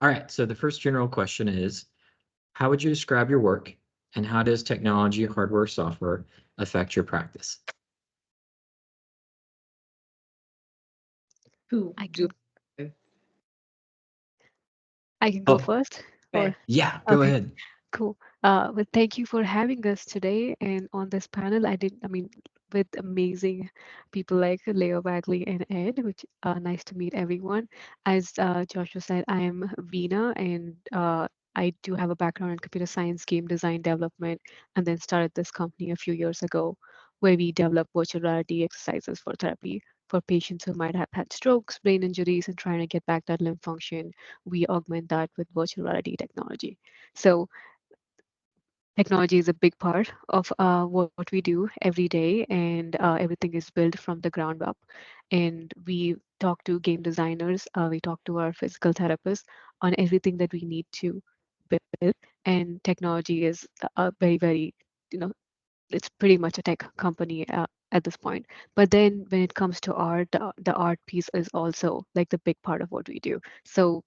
All right, so the first general question is, how would you describe your work, and how does technology, hardware, software affect your practice? Who I do? can go Oh, first. Or Okay. yeah, go okay, ahead. cool. Well, thank you for having us today and on this panel. I mean, with amazing people like Leah Wagley and Ed, which nice to meet everyone. As Joshua said, I am Veena, and I do have a background in computer science, game design, development, and then started this company a few years ago, where we develop virtual reality exercises for therapy for patients who might have had strokes, brain injuries, and trying to get back that limb function. We augment that with virtual reality technology. So technology is a big part of what we do every day, and everything is built from the ground up. And we talk to game designers, we talk to our physical therapists on everything that we need to build. And technology is a very, very, you know, it's pretty much a tech company at this point. But then when it comes to art, the art piece is also like the big part of what we do. So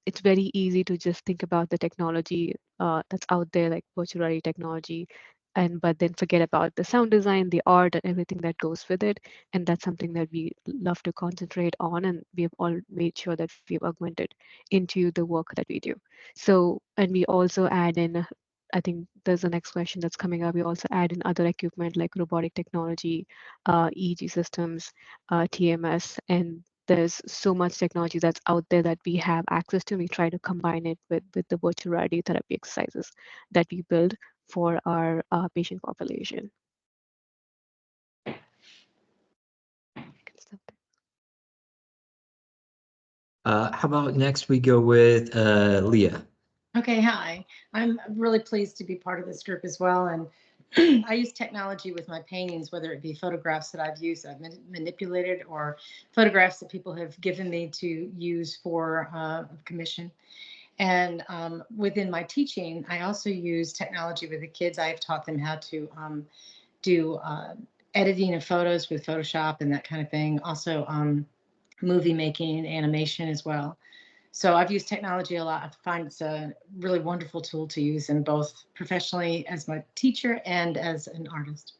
it's very easy to just think about the technology that's out there, like virtual reality technology, and but then forget about the sound design, the art, and everything that goes with it. And that's something that we love to concentrate on, and we have all made sure that we've augmented into the work that we do. So, and we also add in, I think there's the next question that's coming up. We also add in other equipment like robotic technology, EEG systems, TMS, and there's so much technology that's out there that we have access to. We try to combine it with the virtual reality therapy exercises that we build for our patient population. I can stop there. How about next we go with Leah? Okay, hi. I'm really pleased to be part of this group as well. And I use technology with my paintings, whether it be photographs that I've used, I've manipulated, or photographs that people have given me to use for commission. And within my teaching, I also use technology with the kids. I've taught them how to do editing of photos with Photoshop and that kind of thing. Also, movie making and animation as well. So I've used technology a lot. I find it's a really wonderful tool to use in both professionally as my teacher and as an artist.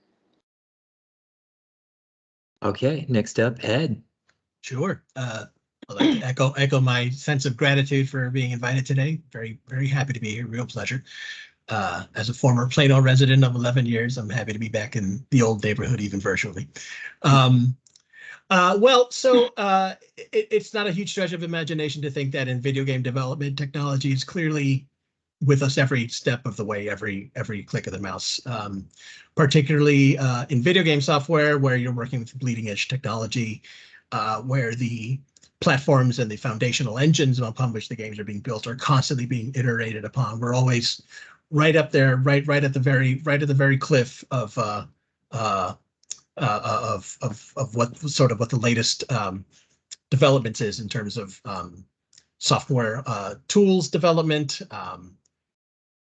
Okay, next up, Ed. Sure. I'd like to echo my sense of gratitude for being invited today. Very, very happy to be here. Real pleasure. As a former Plano resident of 11 years, I'm happy to be back in the old neighborhood, even virtually. It's not a huge stretch of imagination to think that in video game development, technology is clearly with us every step of the way, every click of the mouse, particularly in video game software where you're working with bleeding edge technology, where the platforms and the foundational engines upon which the games are being built are constantly being iterated upon. We're always right up there, right at the very cliff of what the latest developments is in terms of software tools development,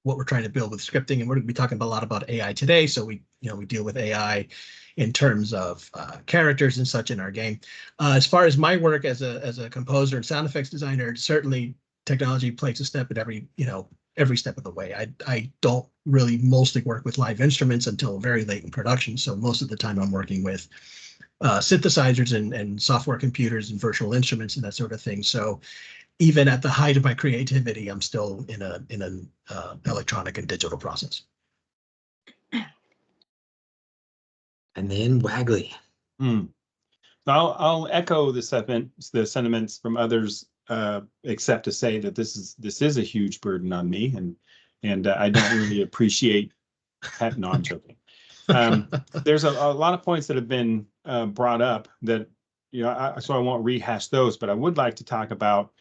what we're trying to build with scripting, and we're going to be talking a lot about AI today. So we deal with AI in terms of characters and such in our game. As far as my work as a composer and sound effects designer, certainly technology plays a step at every step of the way. I don't really mostly work with live instruments until very late in production. So most of the time I'm working with synthesizers and software computers and virtual instruments and that sort of thing. So even at the height of my creativity, I'm still in an electronic and digital process. And then Wagley. I'll echo the sentiments from others, except to say that this is a huge burden on me, and I don't really appreciate. No, I'm joking. There's a lot of points that have been brought up that so I won't rehash those, but I would like to talk about.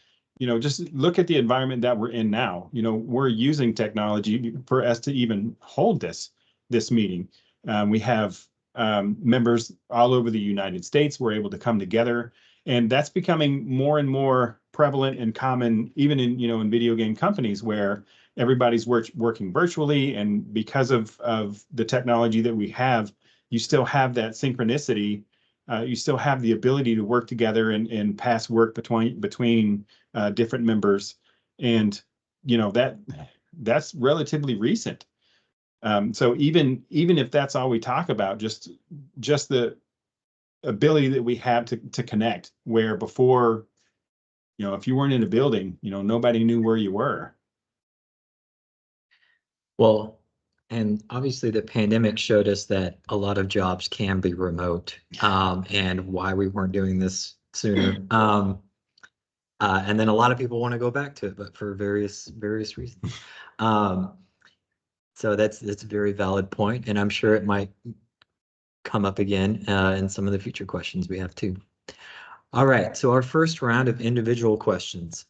Just look at the environment that we're in now. We're using technology for us to even hold this meeting. We have members all over the United States. We're able to come together, and that's becoming more and more prevalent and common, even in video game companies where everybody's working virtually. And because of the technology that we have, you still have that synchronicity. You still have the ability to work together and pass work between different members. And, that's relatively recent. So even if that's all we talk about, just the ability that we have to connect, where before, if you weren't in a building, nobody knew where you were. Well, and obviously the pandemic showed us that a lot of jobs can be remote, and why we weren't doing this sooner. And then a lot of people want to go back to it, but for various reasons. So that's a very valid point, and I'm sure it might come up again in some of the future questions we have too. All right, so our first round of individual questions.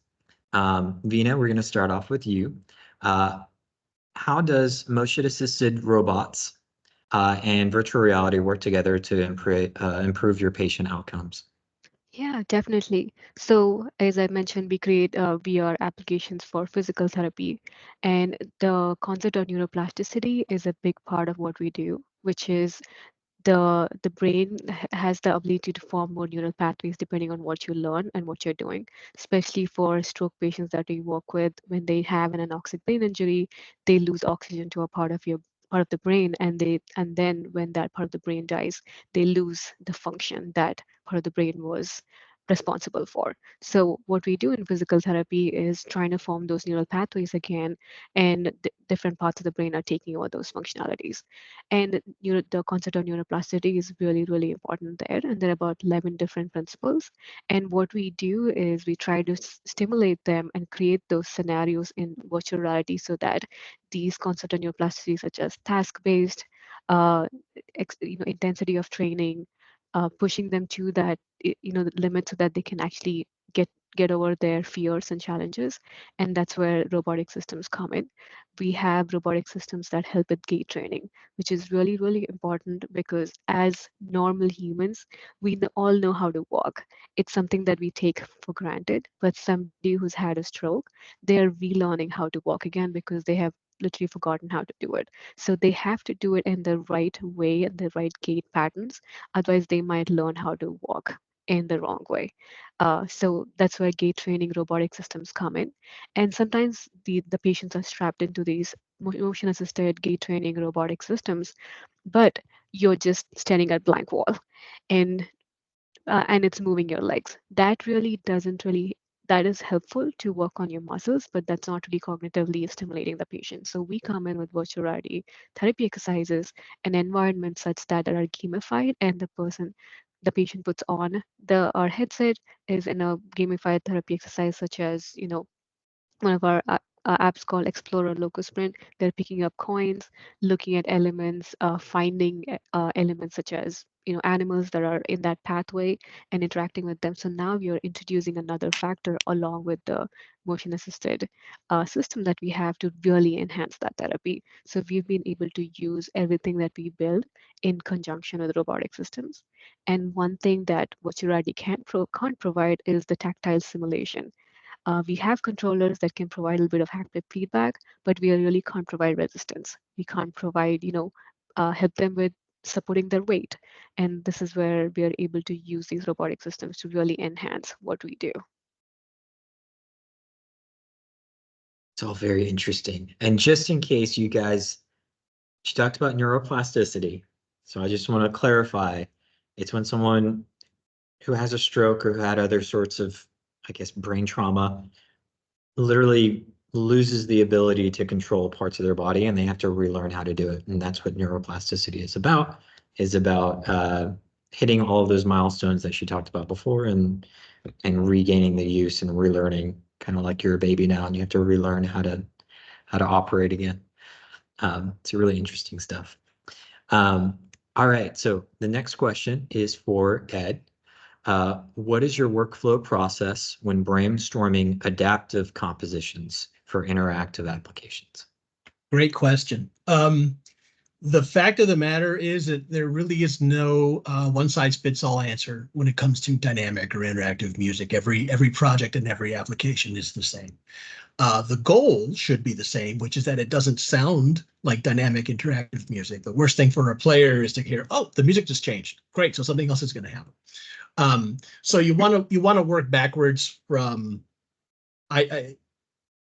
Veena, we're going to start off with you. How does motion-assisted robots and virtual reality work together to improve your patient outcomes? Yeah, definitely. So, as I mentioned, we create VR applications for physical therapy, and the concept of neuroplasticity is a big part of what we do, which is the brain has the ability to form more neural pathways depending on what you learn and what you're doing, especially for stroke patients that we work with. When they have an anoxic brain injury, they lose oxygen to a part of the brain, and then when that part of the brain dies, they lose the function that part of the brain was responsible for. So what we do in physical therapy is trying to form those neural pathways again, and different parts of the brain are taking over those functionalities. And the concept of neuroplasticity is really, really important there. And there are about 11 different principles. And what we do is we try to stimulate them and create those scenarios in virtual reality so that these concepts of neuroplasticity, such as task-based, uh, intensity of training, pushing them to that, the limit so that they can actually get over their fears and challenges. And that's where robotic systems come in. We have robotic systems that help with gait training, which is really, really important because as normal humans, we all know how to walk. It's something that we take for granted, but somebody who's had a stroke, they're relearning how to walk again because they have literally forgotten how to do it. So they have to do it in the right way and the right gait patterns. Otherwise, they might learn how to walk in the wrong way. So that's where gait training robotic systems come in. And sometimes the patients are strapped into these motion assisted gait training robotic systems, but you're just standing at blank wall and it's moving your legs. That is helpful to work on your muscles, but that's not really cognitively stimulating the patient. So we come in with virtual reality therapy exercises and environments such that are gamified, and the patient puts on our headset is in a gamified therapy exercise, such as one of our apps called Explorer Locus Sprint. They're picking up coins, looking at elements, finding elements such as animals that are in that pathway and interacting with them. So now you're introducing another factor along with the motion assisted system that we have to really enhance that therapy. So we've been able to use everything that we build in conjunction with robotic systems. And one thing that virtual reality can't provide is the tactile simulation. We have controllers that can provide a little bit of haptic feedback, but we really can't provide resistance. We can't provide, help them with supporting their weight. And this is where we are able to use these robotic systems to really enhance what we do. It's all very interesting. And just in case you talked about neuroplasticity. So I just want to clarify, it's when someone who has a stroke or who had other sorts of, I guess, brain trauma literally loses the ability to control parts of their body and they have to relearn how to do it. And that's what neuroplasticity is about hitting all of those milestones that she talked about before and regaining the use and relearning, kind of like you're a baby now and you have to relearn how to operate again. It's really interesting stuff. All right, so the next question is for Ed. What is your workflow process when brainstorming adaptive compositions for interactive applications? Great question. The fact of the matter is that there really is no one-size-fits-all answer when it comes to dynamic or interactive music. Every project and every application is the same. The goal should be the same, which is that it doesn't sound like dynamic interactive music. The worst thing for a player is to hear, oh, the music just changed. Great, so something else is going to happen. So you want to work backwards from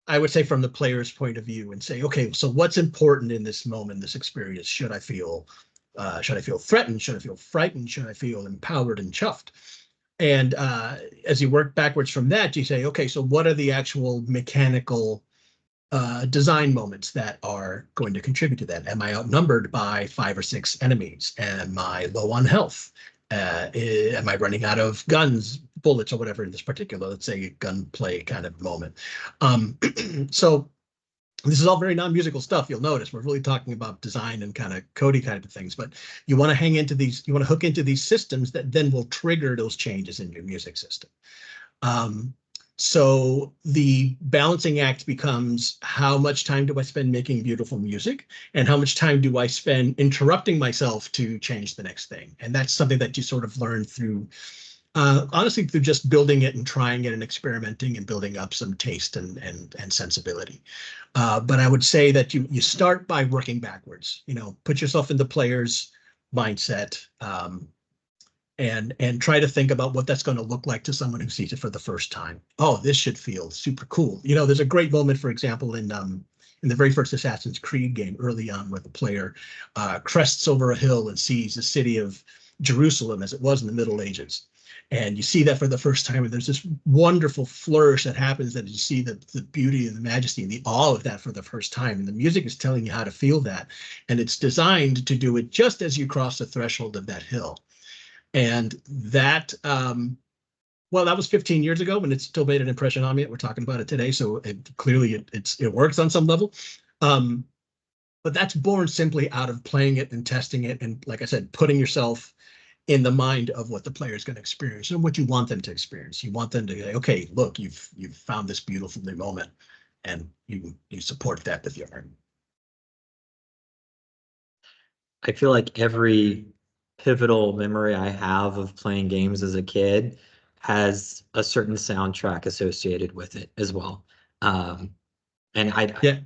I would say from the player's point of view and say, okay, so what's important in this moment, this experience? Should I feel threatened? Should I feel frightened? Should I feel empowered and chuffed? And as you work backwards from that, you say, okay, so what are the actual mechanical design moments that are going to contribute to that? Am I outnumbered by 5 or 6 enemies? Am I low on health? Am I running out of guns, bullets, or whatever in this particular, let's say, gunplay kind of moment? So this is all very non-musical stuff. You'll notice we're really talking about design and kind of coding kind of things, but you want to hang into these, you want to hook into these systems that then will trigger those changes in your music system. So the balancing act becomes, how much time do I spend making beautiful music, and how much time do I spend interrupting myself to change the next thing? And that's something that you sort of learn through, honestly, through just building it and trying it and experimenting and building up some taste and sensibility. But I would say that you start by working backwards. You know, put yourself in the player's mindset. And try to think about what that's going to look like to someone who sees it for the first time. Oh, this should feel super cool. You know, there's a great moment, for example, in the very first Assassin's Creed game early on, where the player crests over a hill and sees the city of Jerusalem as it was in the Middle Ages. And you see that for the first time, and there's this wonderful flourish that happens, that you see the beauty and the majesty and the awe of that for the first time. And the music is telling you how to feel that. And it's designed to do it just as you cross the threshold of that hill. And that, well, that was 15 years ago, and it's still made an impression on me. We're talking about it today, so clearly it works on some level. But that's born simply out of playing it and testing it, and like I said, putting yourself in the mind of what the player is going to experience and what you want them to experience. You want them to say, okay, look, you've found this beautiful new moment, and you support that with your art. I feel like every pivotal memory I have of playing games as a kid has a certain soundtrack associated with it as well. And Yeah.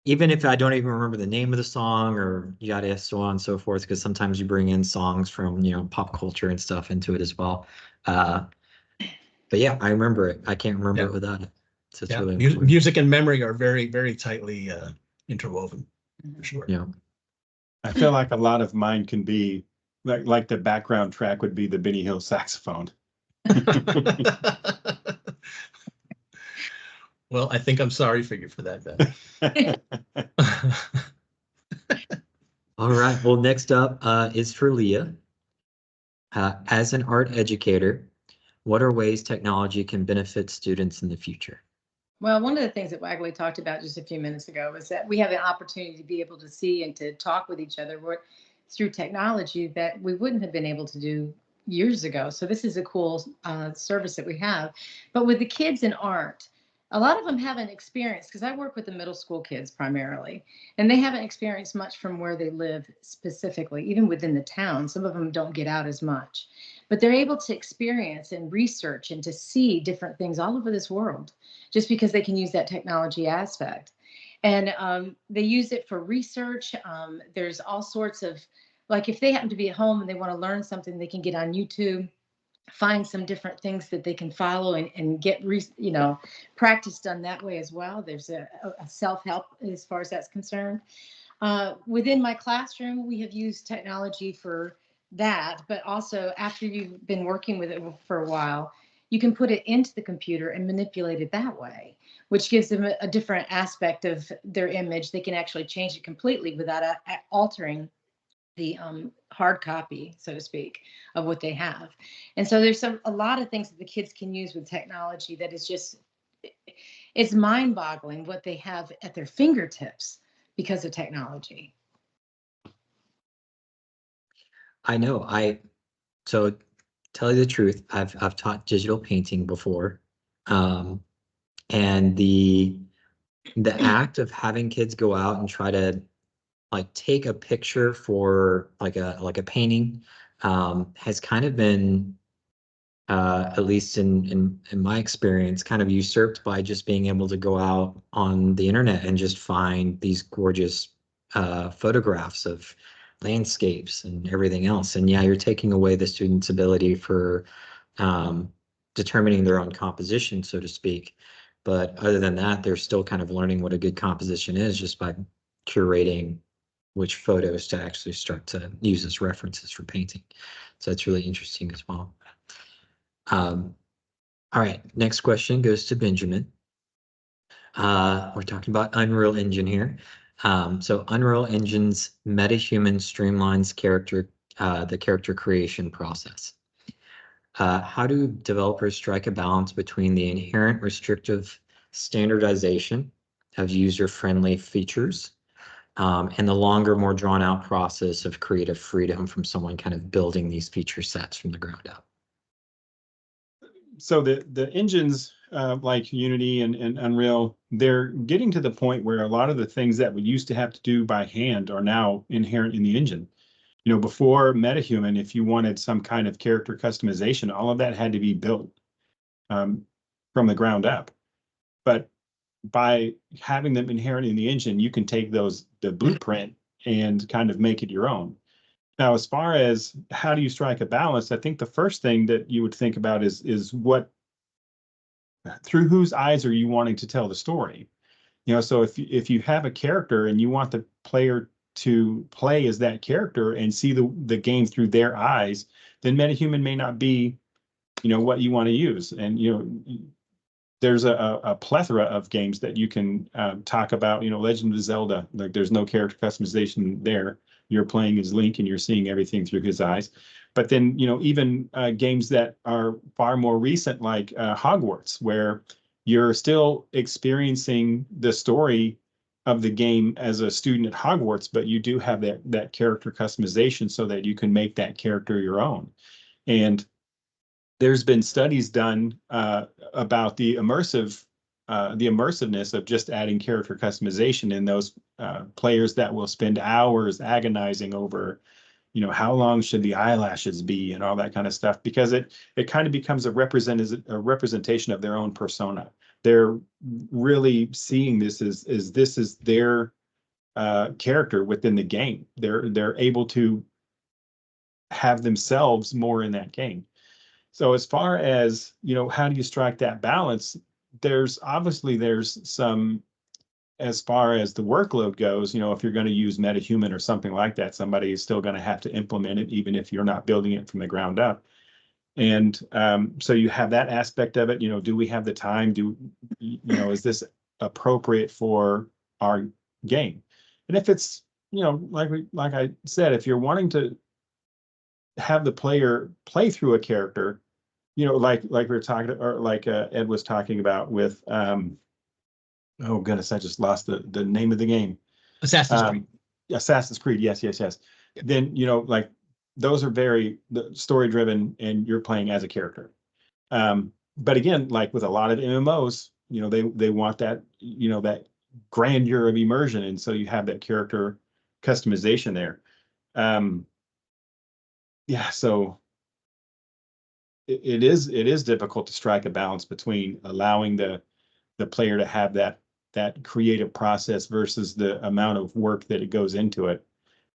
Even if I don't even remember the name of the song or yada, so on and so forth, because sometimes you bring in songs from, you know, pop culture and stuff into it as well. But yeah, I remember it. I can't remember it without it. So it's really important. Music and memory are very, very tightly interwoven, for sure. Yeah. I feel like a lot of mine can be like the background track would be the Benny Hill saxophone. Well, I think I'm sorry for you for that, Ben. All right. Well, next up is for Leah. As an art educator, what are ways technology can benefit students in the future? Well, one of the things that Wagley talked about just a few minutes ago was that we have an opportunity to be able to see and to talk with each other through technology that we wouldn't have been able to do years ago. So this is a cool service that we have. But with the kids in art, a lot of them haven't experienced, because I work with the middle school kids primarily, and they haven't experienced much from where they live specifically, even within the town. Some of them don't get out as much, but they're able to experience and research and to see different things all over this world just because they can use that technology aspect. And they use it for research. There's all sorts of, like, if they happen to be at home and they want to learn something, they can get on YouTube, find some different things that they can follow and get, practice done that way as well. There's a self-help as far as that's concerned. Within my classroom, we have used technology for that, but also after you've been working with it for a while, you can put it into the computer and manipulate it that way, which gives them a different aspect of their image. They can actually change it completely without altering the hard copy, so to speak, of what they have. And so there's a lot of things that the kids can use with technology that is just, it's mind-boggling what they have at their fingertips because of technology. I know. So tell you the truth, I've taught digital painting before. And the act of having kids go out and try to like take a picture for like a painting has kind of been at least in my experience, kind of usurped by just being able to go out on the internet and just find these gorgeous photographs of landscapes and everything else. And yeah, you're taking away the student's ability for determining their own composition, so to speak. But other than that, they're still kind of learning what a good composition is just by curating which photos to actually start to use as references for painting. So that's really interesting as well. All right, next question goes to Benjamin. We're talking about Unreal Engine here. So Unreal Engine's MetaHuman streamlines the character creation process. How do developers strike a balance between the inherent restrictive standardization of user-friendly features and the longer, more drawn-out process of creative freedom from someone kind of building these feature sets from the ground up? So the engines like Unity and Unreal, they're getting to the point where a lot of the things that we used to have to do by hand are now inherent in the engine. You know, before MetaHuman, if you wanted some kind of character customization, all of that had to be built from the ground up. But by having them inherent in the engine, you can take the blueprint and kind of make it your own. Now, as far as how do you strike a balance, I think the first thing that you would think about is what, through whose eyes are you wanting to tell the story? You know, so if you have a character and you want the player to play as that character and see the game through their eyes, then MetaHuman may not be, you know, what you want to use. And, you know, there's a plethora of games that you can talk about. You know, Legend of Zelda, like there's no character customization there. You're playing as Link and you're seeing everything through his eyes. But then, you know, even games that are far more recent, like Hogwarts, where you're still experiencing the story of the game as a student at Hogwarts, but you do have that character customization so that you can make that character your own. And there's been studies done about the immersiveness of just adding character customization in those players that will spend hours agonizing over, you know, how long should the eyelashes be and all that kind of stuff, because it kind of becomes a representation of their own persona. They're really seeing this as this is their character within the game. They're able to have themselves more in that game. So as far as, you know, how do you strike that balance? There's some, as far as the workload goes, you know, if you're going to use MetaHuman or something like that, somebody is still going to have to implement it, even if you're not building it from the ground up. And so you have that aspect of it. You know, do we have the time? You know, is this appropriate for our game? And if it's, you know, like I said, if you're wanting to have the player play through a character, you know, like we were talking, or like Ed was talking about with, oh goodness, I just lost the name of the game. Assassin's Creed. Assassin's Creed, yes. Yeah. Then, you know, like those are very story driven and you're playing as a character. But again, like with a lot of MMOs, you know, they want that, you know, that grandeur of immersion. And so you have that character customization there. Yeah, so it is difficult to strike a balance between allowing the player to have that creative process versus the amount of work that it goes into it.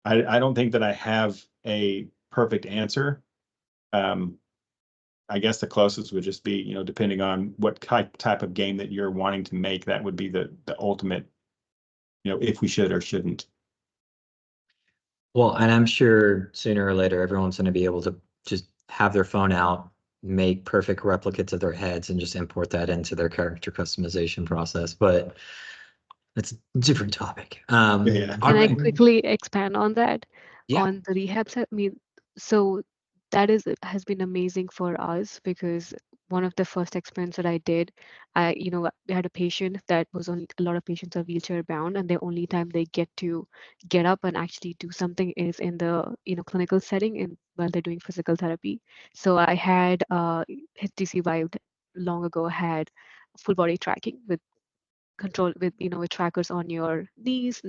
I don't think that I have a perfect answer. I guess the closest would just be, you know, depending on what type of game that you're wanting to make, that would be the ultimate, you know, if we should or shouldn't. Well, and I'm sure sooner or later, everyone's going to be able to just have their phone out, make perfect replicates of their heads, and just import that into their character customization process. But it's a different topic. Yeah. All Can I right. quickly expand on that? Yeah. On the rehab set, I mean, so that has been amazing for us because one of the first experiments that I did, you know, we had a patient that was on, a lot of patients are wheelchair bound, and the only time they get to get up and actually do something is in the, you know, clinical setting and while they're doing physical therapy. So I had HTC Vive long ago had full body tracking with control with, you know, with trackers on your knees,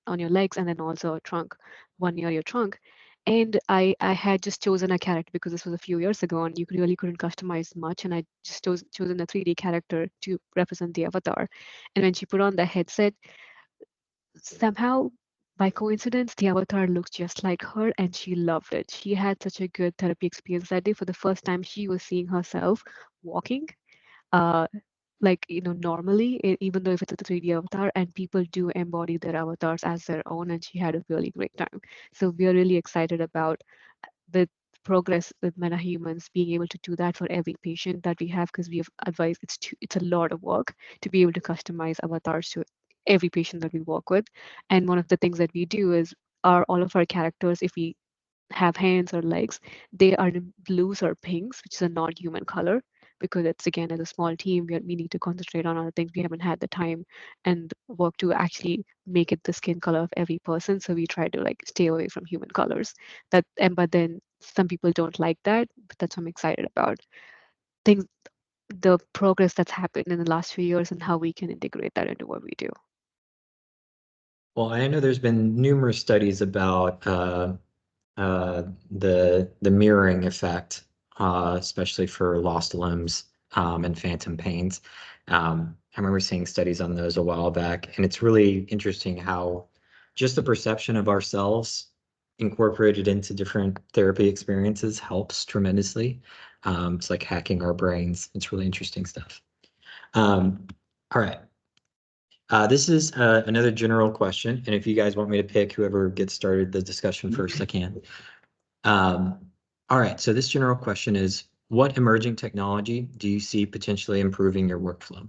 on your legs, and then also a trunk, one near your trunk. And I had just chosen a character because this was a few years ago and you really couldn't customize much, and I just chosen a 3D character to represent the avatar. And when she put on the headset, somehow by coincidence the avatar looked just like her and she loved it. She had such a good therapy experience that day. For the first time she was seeing herself walking, uh, like, normally, even though if it's a 3D avatar, and people do embody their avatars as their own, and she had a really great time. So we are really excited about the progress with MetaHumans being able to do that for every patient that we have, because we have advised it's a lot of work to be able to customize avatars to every patient that we work with. And one of the things that we do is all of our characters, if we have hands or legs, they are in blues or pinks, which is a non-human color, because it's, again, as a small team, we need to concentrate on other things. We haven't had the time and work to actually make it the skin color of every person. So we try to like stay away from human colors. But then some people don't like that, but that's what I'm excited about. Things, the progress that's happened in the last few years and how we can integrate that into what we do. Well, I know there's been numerous studies about the mirroring effect, especially for lost limbs and phantom pains. I remember seeing studies on those a while back, and it's really interesting how just the perception of ourselves incorporated into different therapy experiences helps tremendously. It's like hacking our brains. It's really interesting stuff. All right. This is another general question, and if you guys want me to pick whoever gets started the discussion first, I can. All right, so this general question is, what emerging technology do you see potentially improving your workflow?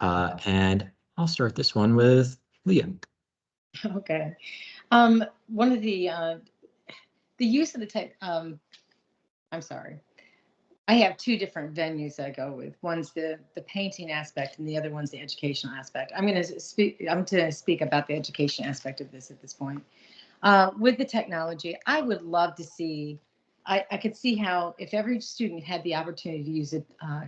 And I'll start this one with Leah. Okay. One of the use of the tech, I'm sorry. I have two different venues I go with. One's the painting aspect, and the other one's the educational aspect. I'm going to speak about the education aspect of this at this point. With the technology, I would love to see. I could see how if every student had the opportunity to use a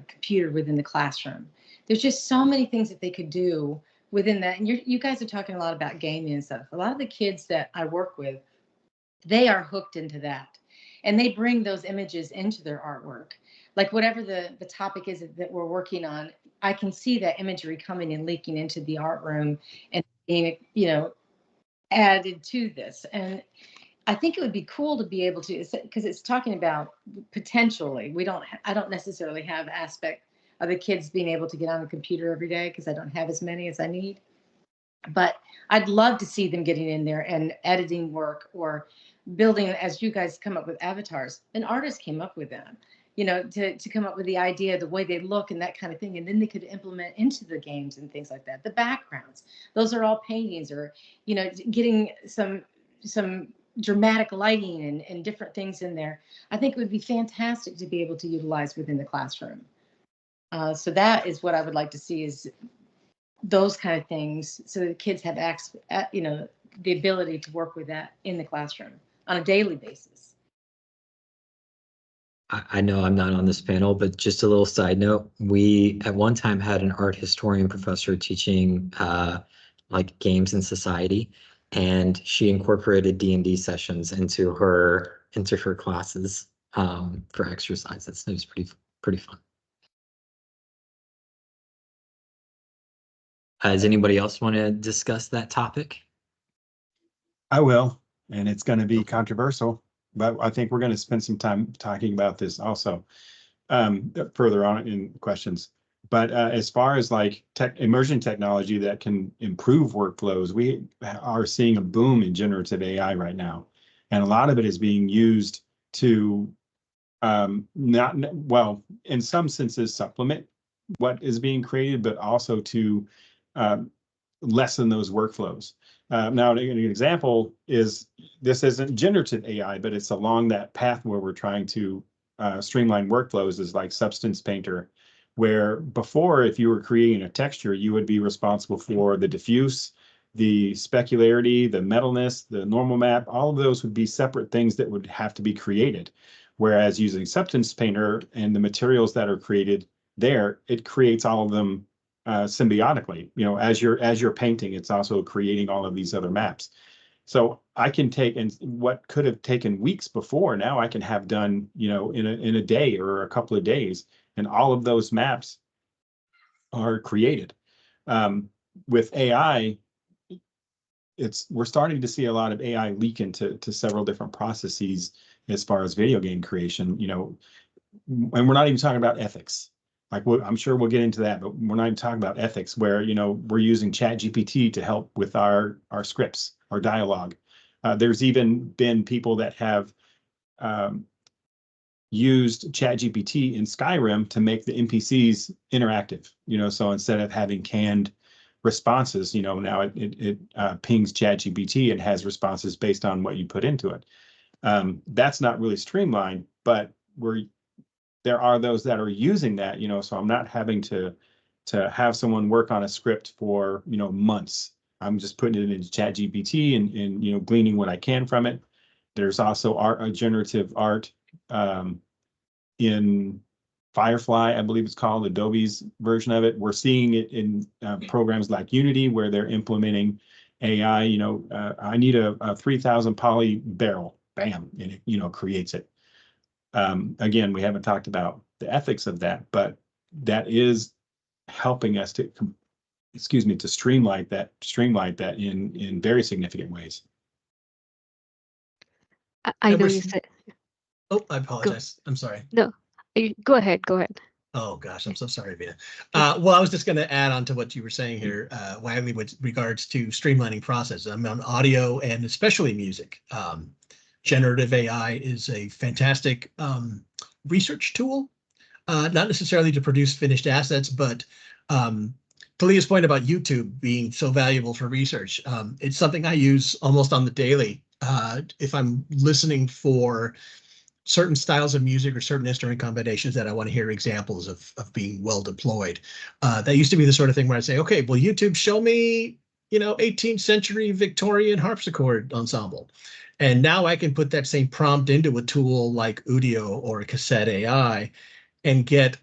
computer within the classroom, there's just so many things that they could do within that. And you guys are talking a lot about gaming and stuff. A lot of the kids that I work with, they are hooked into that, and they bring those images into their artwork. Like whatever the topic is that we're working on, I can see that imagery coming and leaking into the art room and being, added to this. And I think it would be cool to be able to, because it's talking about potentially, I don't necessarily have aspect of the kids being able to get on the computer every day because I don't have as many as I need. But I'd love to see them getting in there and editing work or building, as you guys come up with avatars. An artist came up with them, to come up with the idea, the way they look and that kind of thing. And then they could implement into the games and things like that. The backgrounds, those are all paintings, or, getting some dramatic lighting and different things in there. I think it would be fantastic to be able to utilize within the classroom. So that is what I would like to see, is those kind of things, so the kids have access, the ability to work with that in the classroom on a daily basis. I know I'm not on this panel, but just a little side note, we at one time had an art historian professor teaching like games in society, and she incorporated D&D sessions into her classes for exercises. It was pretty fun. Does anybody else want to discuss that topic? I will, and it's going to be controversial, but I think we're going to spend some time talking about this also further on in questions. But as far as like emerging technology that can improve workflows, we are seeing a boom in generative AI right now. And a lot of it is being used to well, in some senses, supplement what is being created, but also to lessen those workflows. Now, an example is, this isn't generative AI, but it's along that path where we're trying to streamline workflows, is like Substance Painter, where before, if you were creating a texture, you would be responsible for the diffuse, the specularity, the metalness, the normal map. All of those would be separate things that would have to be created. Whereas using Substance Painter and the materials that are created there, it creates all of them symbiotically. As you're painting, it's also creating all of these other maps. So I can take, and what could have taken weeks before, now I can have done, in a day or a couple of days, and all of those maps are created. With AI, we're starting to see a lot of AI leak into several different processes as far as video game creation, and we're not even talking about ethics. like I'm sure we'll get into that, but we're not even talking about ethics where, we're using ChatGPT to help with our scripts, our dialogue. There's even been people that have used ChatGPT in Skyrim to make the NPCs interactive, so instead of having canned responses, now it pings ChatGPT and has responses based on what you put into it. That's not really streamlined, but there are those that are using that, so I'm not having to have someone work on a script for, months. I'm just putting it into ChatGPT and gleaning what I can from it. There's also generative art in Firefly, I believe it's called, Adobe's version of it. We're seeing it in programs like Unity where they're implementing AI. I need a 3,000 poly barrel, bam, and it creates it. Again, we haven't talked about the ethics of that, but that is helping us to streamline that in very significant ways. I know you said. Oh, I apologize. I'm sorry. No, go ahead. Go ahead. Oh gosh, I'm so sorry, Veena. Well, I was just going to add on to what you were saying here, Wagley, with regards to streamlining process. I'm on audio and especially music. Generative AI is a fantastic research tool, not necessarily to produce finished assets, but to Leah's point about YouTube being so valuable for research, it's something I use almost on the daily. If I'm listening for certain styles of music or certain instrument combinations that I want to hear examples of being well deployed. That used to be the sort of thing where I say, okay, well, YouTube, show me, 18th century Victorian harpsichord ensemble. And now I can put that same prompt into a tool like Udio or Cassette AI and get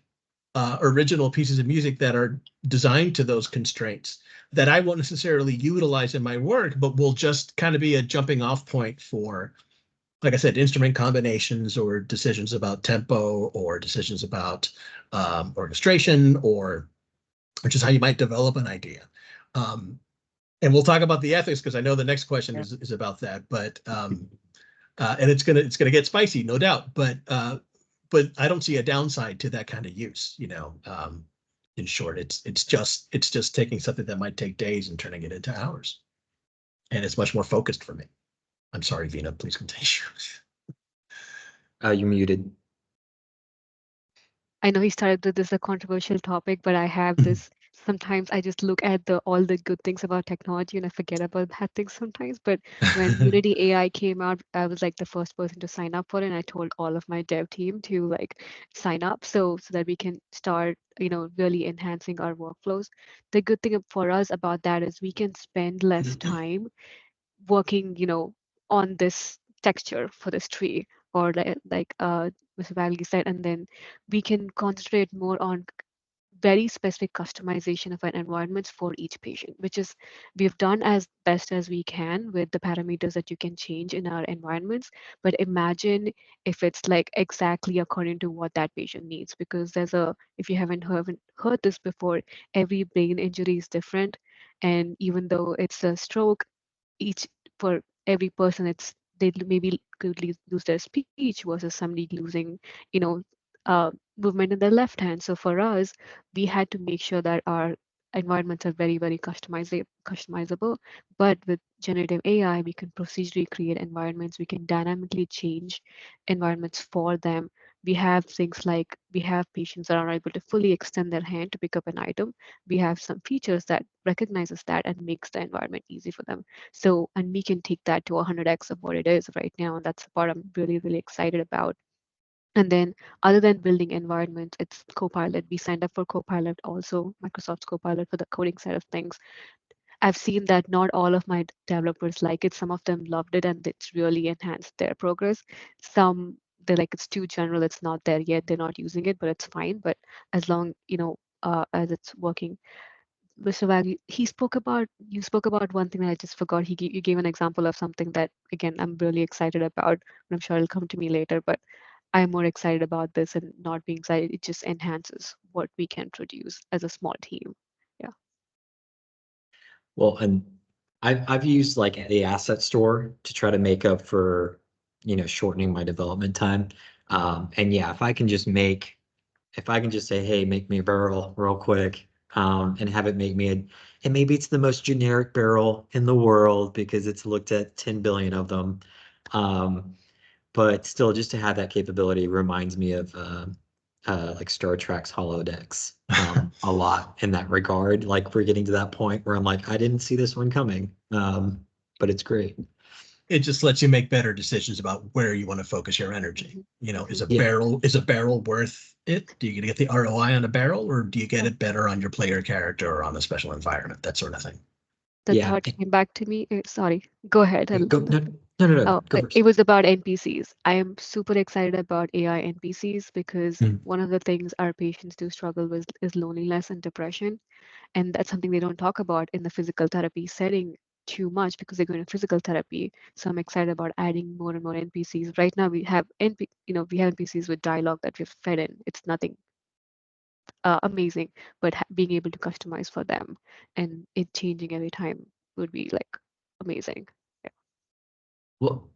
original pieces of music that are designed to those constraints that I won't necessarily utilize in my work, but will just kind of be a jumping off point for, like I said, instrument combinations or decisions about tempo or decisions about orchestration or just how you might develop an idea. And we'll talk about the ethics because I know the next question is about that. But and it's gonna get spicy, no doubt. But I don't see a downside to that kind of use. In short, it's just taking something that might take days and turning it into hours, and it's much more focused for me. I'm sorry, Veena, please continue. You're muted. I know he started with this a controversial topic, but I have this. Sometimes I just look at all the good things about technology and I forget about bad things sometimes. But when Unity AI came out, I was like the first person to sign up for it, and I told all of my dev team to sign up so that we can start really enhancing our workflows. The good thing for us about that is we can spend less time working on this texture for this tree, or like Mr. Bagley said, and then we can concentrate more on very specific customization of our environments for each patient, which is we've done as best as we can with the parameters that you can change in our environments. But imagine if it's like exactly according to what that patient needs, because if you haven't heard this before, every brain injury is different. And even though it's a stroke, for every person, they maybe could lose their speech versus somebody losing movement in their left hand. So for us, we had to make sure that our environments are very, very customizable. But with generative AI, we can procedurally create environments. We can dynamically change environments for them. We have things like we have patients that are able to fully extend their hand to pick up an item. We have some features that recognizes that and makes the environment easy for them. So, and we can take that to 100x of what it is right now. And that's the part I'm really, really excited about. And then other than building environments, it's Copilot. We signed up for Copilot also, Microsoft's Copilot for the coding side of things. I've seen that not all of my developers like it. Some of them loved it and it's really enhanced their progress. Some, they're like, it's too general, it's not there yet, they're not using it, but it's fine. But as long, as it's working. Mr. Waggy, you spoke about one thing that I just forgot. You gave an example of something that, again, I'm really excited about. I'm sure it'll come to me later, but I'm more excited about this and not being excited. It just enhances what we can produce as a small team. Yeah. Well, and I've used like the asset store to try to make up for, shortening my development time. And yeah, if I can just make if I can just say, hey, make me a barrel real quick, and have it make me and maybe it's the most generic barrel in the world because it's looked at 10 billion of them. But still, just to have that capability reminds me of like Star Trek's holodecks a lot in that regard. Like we're getting to that point where I'm like, I didn't see this one coming, but it's great. It just lets you make better decisions about where you want to focus your energy. You know, is a Yeah. barrel worth it? Do you get the ROI on a barrel, or do you get it better on your player character or on a special environment, that sort of thing? The Yeah. thought came back to me. Sorry, go ahead. Go, no, Oh, go it first. was about NPCs. I am super excited about AI NPCs because Mm. one of the things our patients do struggle with is loneliness and depression. And that's something they don't talk about in the physical therapy setting too much because they're going to physical therapy. So I'm excited about adding more and more NPCs. Right now we have we have NPCs with dialogue that we've fed in. It's nothing amazing, but being able to customize for them and it changing every time would be like amazing. Yeah. Well,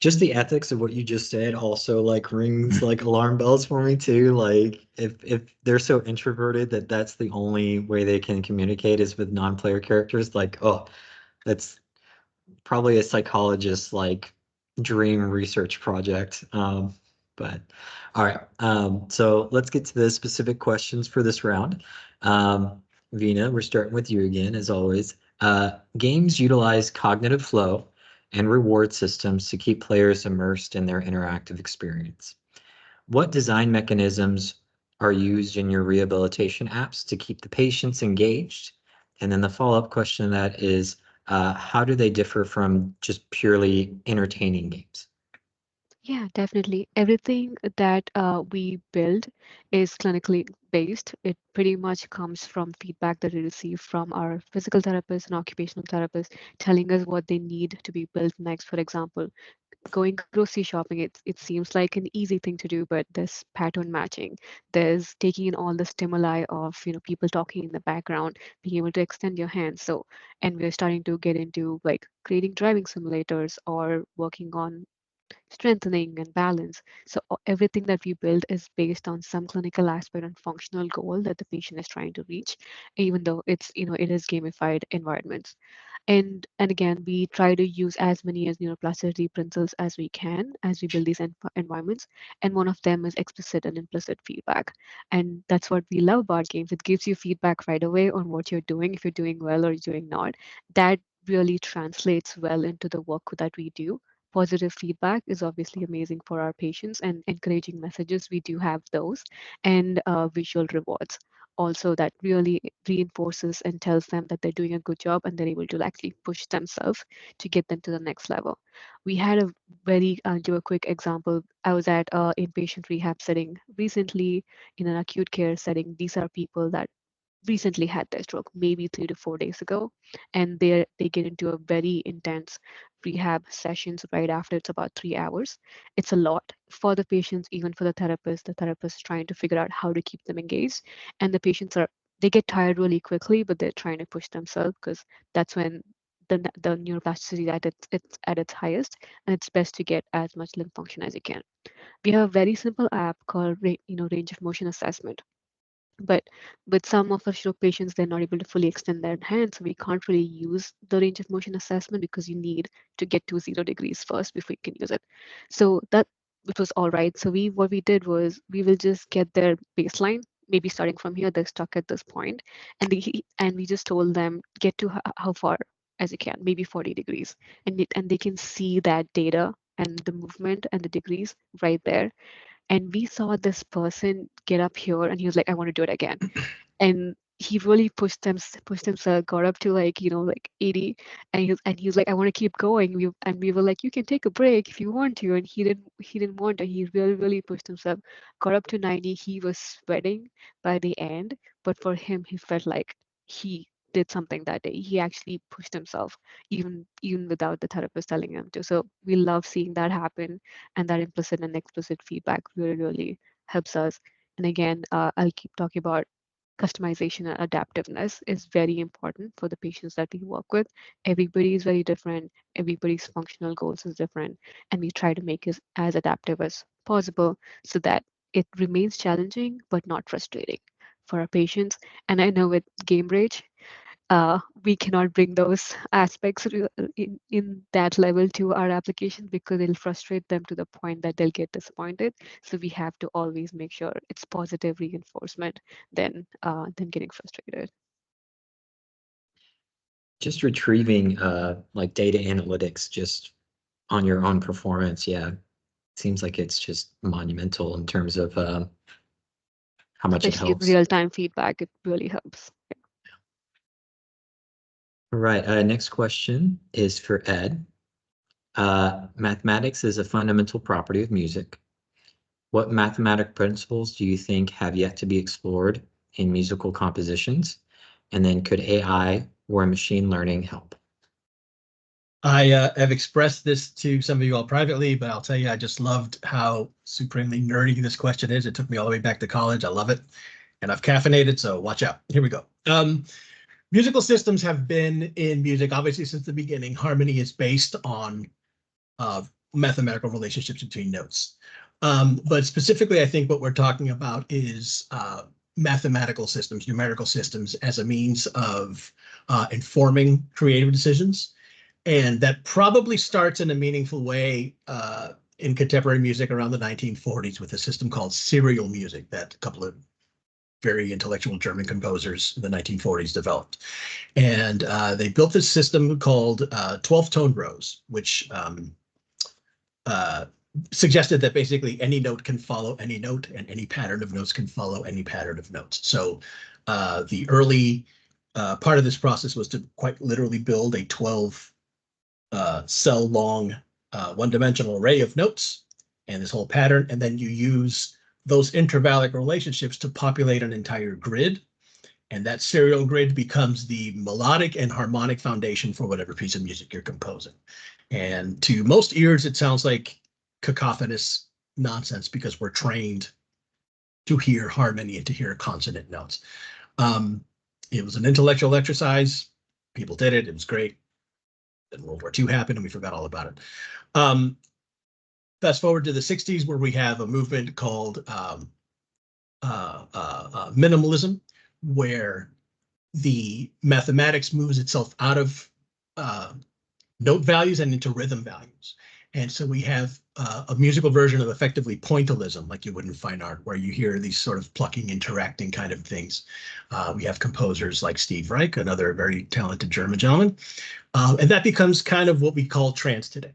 just the ethics of what you just said also like rings like alarm bells for me too. Like if they're so introverted that that's the only way they can communicate is with non-player characters, like, oh, that's probably a psychologist's like dream research project. But all right. So let's get to the specific questions for this round. Veena, we're starting with you again, as always. Games utilize cognitive flow and reward systems to keep players immersed in their interactive experience. What design mechanisms are used in your rehabilitation apps to keep the patients engaged? And then the follow-up question to that is, how do they differ from just purely entertaining games? Yeah, definitely. Everything that we build is clinically based. It pretty much comes from feedback that we receive from our physical therapists and occupational therapists telling us what they need to be built next. For example, going grocery shopping, it seems like an easy thing to do, but there's pattern matching. There's taking in all the stimuli of people talking in the background, being able to extend your hands. So, and we're starting to get into like creating driving simulators or working on strengthening and balance. So everything that we build is based on some clinical aspect and functional goal that the patient is trying to reach, even though it's it is gamified environments. And again, we try to use as many as neuroplasticity principles as we can as we build these environments. And one of them is explicit and implicit feedback. And that's what we love about games. It gives you feedback right away on what you're doing, if you're doing well or you're doing not. That really translates well into the work that we do. Positive feedback is obviously amazing for our patients, and encouraging messages, we do have those, and visual rewards also that really reinforces and tells them that they're doing a good job and they're able to actually push themselves to get them to the next level. We had a very, give a quick example. I was at an inpatient rehab setting recently in an acute care setting. These are people that recently had their stroke, maybe 3 to 4 days ago, and they get into a very intense rehab sessions right after. It's about 3 hours. It's a lot for the patients, even for the therapist. The therapist is trying to figure out how to keep them engaged, and the patients are they get tired really quickly, but they're trying to push themselves because that's when the neuroplasticity at it's at its highest, and it's best to get as much limb function as you can. We have a very simple app called range of motion assessment, but with some of our stroke patients, they're not able to fully extend their hands. So we can't really use the range of motion assessment because you need to get to 0 degrees first before you can use it. So that which was all right. So what we did was we will just get their baseline, maybe starting from here, they're stuck at this point, and we just told them get to how far as you can, maybe 40 degrees, and they can see that data and the movement and the degrees right there. And we saw this person get up here and he was like, I want to do it again. And he really pushed himself, got up to like, like 80, and he was like, I want to keep going. We were like, you can take a break if you want to. And he didn't want to. He really, really pushed himself, got up to 90. He was sweating by the end, but for him, he felt like he did something that day. He actually pushed himself, even without the therapist telling him to. So we love seeing that happen, and that implicit and explicit feedback really, really helps us. And again, I'll keep talking about customization and adaptiveness is very important for the patients that we work with. Everybody is very different. Everybody's functional goals is different. And we try to make it as adaptive as possible so that it remains challenging but not frustrating for our patients. And I know with Game Rage, we cannot bring those aspects in that level to our application because it'll frustrate them to the point that they'll get disappointed. So we have to always make sure it's positive reinforcement than getting frustrated. Just retrieving like data analytics just on your own performance, yeah, seems like it's just monumental in terms of how much it Especially helps. real-time feedback, it really helps. All right, next question is for Ed. Mathematics is a fundamental property of music. What mathematical principles do you think have yet to be explored in musical compositions? And then could AI or machine learning help? I have expressed this to some of you all privately, but I'll tell you, I just loved how supremely nerdy this question is. It took me all the way back to college. I love it. And I've caffeinated, so watch out. Here we go. Musical systems have been in music, obviously, since the beginning. Harmony is based on mathematical relationships between notes. But specifically, I think what we're talking about is mathematical systems, numerical systems as a means of informing creative decisions. And that probably starts in a meaningful way in contemporary music around the 1940s with a system called serial music that a couple of very intellectual German composers in the 1940s developed. And they built this system called 12-tone rows, which suggested that basically any note can follow any note and any pattern of notes can follow any pattern of notes. So the early part of this process was to quite literally build a 12 cell long one-dimensional array of notes and this whole pattern, and then you use those intervallic relationships to populate an entire grid, and that serial grid becomes the melodic and harmonic foundation for whatever piece of music you're composing. And to most ears, it sounds like cacophonous nonsense because we're trained to hear harmony and to hear consonant notes. It was an intellectual exercise. People did it. It was great. Then World War II happened and we forgot all about it. Fast forward to the 60s where we have a movement called minimalism, where the mathematics moves itself out of note values and into rhythm values. And so we have a musical version of effectively pointillism, like you would in fine art, where you hear these sort of plucking, interacting kind of things. We have composers like Steve Reich, another very talented German gentleman. And that becomes kind of what we call trance today.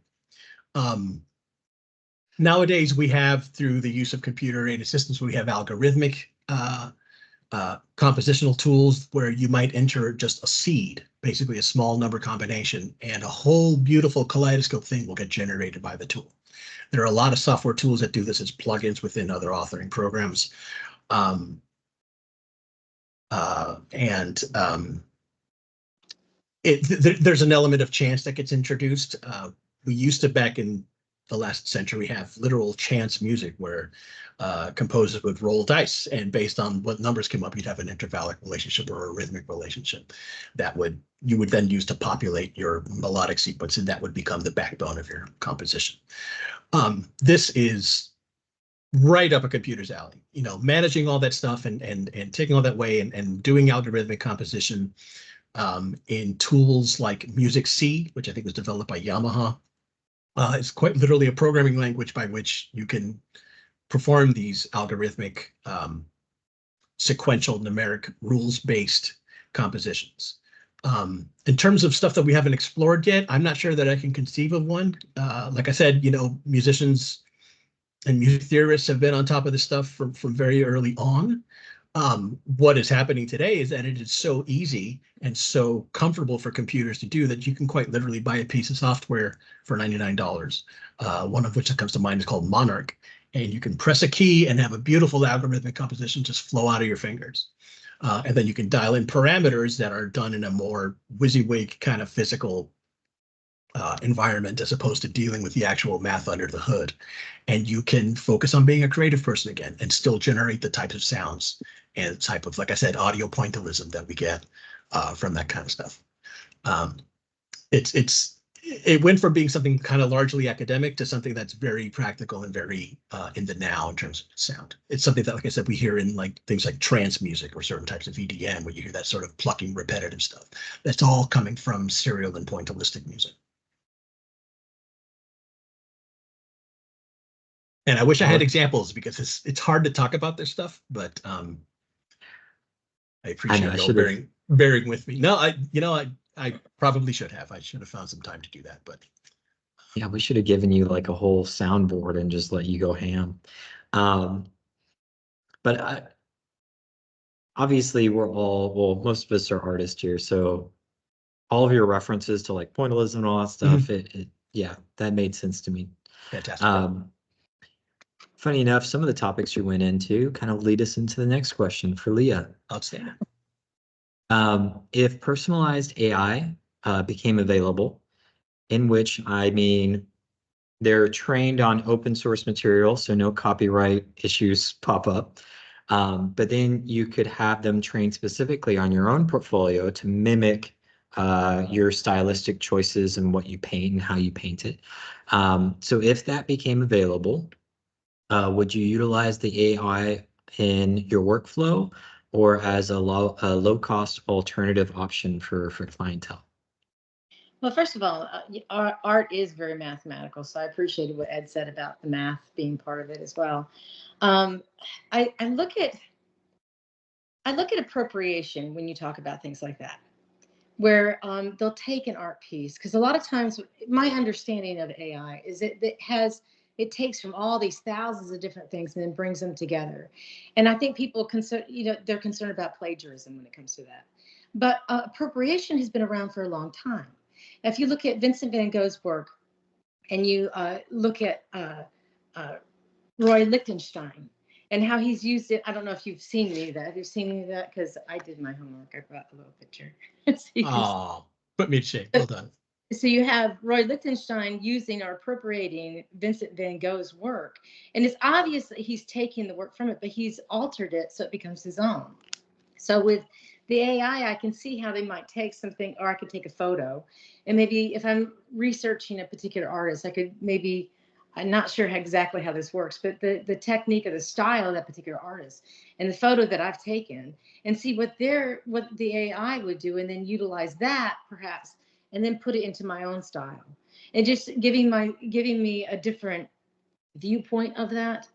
Nowadays, we have, through the use of computer-aided systems, we have algorithmic compositional tools where you might enter just a seed, basically a small number combination, and a whole beautiful kaleidoscope thing will get generated by the tool. There are a lot of software tools that do this as plugins within other authoring programs. There's an element of chance that gets introduced. We used to, back in the last century, have literal chance music where composers would roll dice, and based on what numbers came up, you'd have an intervallic relationship or a rhythmic relationship that you would then use to populate your melodic sequence, and that would become the backbone of your composition. This is right up a computer's alley, managing all that stuff and taking all that way and doing algorithmic composition in tools like Music C, which I think was developed by Yamaha. It's quite literally a programming language by which you can perform these algorithmic, sequential, numeric, rules-based compositions. In terms of stuff that we haven't explored yet, I'm not sure that I can conceive of one. Like I said, musicians and music theorists have been on top of this stuff from very early on. What is happening today is that it is so easy and so comfortable for computers to do that you can quite literally buy a piece of software for $99. One of which that comes to mind is called Monarch. And you can press a key and have a beautiful algorithmic composition just flow out of your fingers. And then you can dial in parameters that are done in a more WYSIWYG kind of physical environment as opposed to dealing with the actual math under the hood. And you can focus on being a creative person again and still generate the types of sounds and the type of, like I said, audio pointillism that we get from that kind of stuff. it went from being something kind of largely academic to something that's very practical and very in the now in terms of sound. It's something that, like I said, we hear in like things like trance music or certain types of EDM, where you hear that sort of plucking, repetitive stuff. That's all coming from serial and pointillistic music. And I wish I had examples, because it's hard to talk about this stuff, but I appreciate y'all bearing with me. No, I probably should have. I should have found some time to do that, but Yeah, we should have given you like a whole soundboard and just let you go ham. But obviously we're all, well, most of us are artists here, so all of your references to like pointillism and all that stuff, yeah, that made sense to me. fantastic. Funny enough, some of the topics you went into kind of lead us into the next question for Leah. Outstanding. If personalized AI became available, in which I mean they're trained on open source material, so no copyright issues pop up. But then you could have them trained specifically on your own portfolio to mimic your stylistic choices and what you paint and how you paint it. So if that became available, would you utilize the AI in your workflow or as a low-cost alternative option for clientele? Well, first of all, art is very mathematical, so I appreciated what Ed said about the math being part of it as well. I look at appropriation when you talk about things like that, where they'll take an art piece, because a lot of times my understanding of AI is it takes from all these thousands of different things and then brings them together. And I think people they're concerned about plagiarism when it comes to that. But appropriation has been around for a long time. If you look at Vincent van Gogh's work, and you look at Roy Lichtenstein and how he's used it, I don't know if you've seen any of that. Have you seen any of that? Because I did my homework. I brought a little picture. Oh, put me to shame. Well done. So you have Roy Lichtenstein using or appropriating Vincent van Gogh's work. And it's obvious that he's taking the work from it, but he's altered it so it becomes his own. So with the AI, I can see how they might take something, or I could take a photo. And maybe if I'm researching a particular artist, I could maybe, I'm not sure exactly how this works, but the technique or the style of that particular artist and the photo that I've taken, and see what the AI would do, and then utilize that perhaps, and then put it into my own style, and just giving me a different viewpoint of that,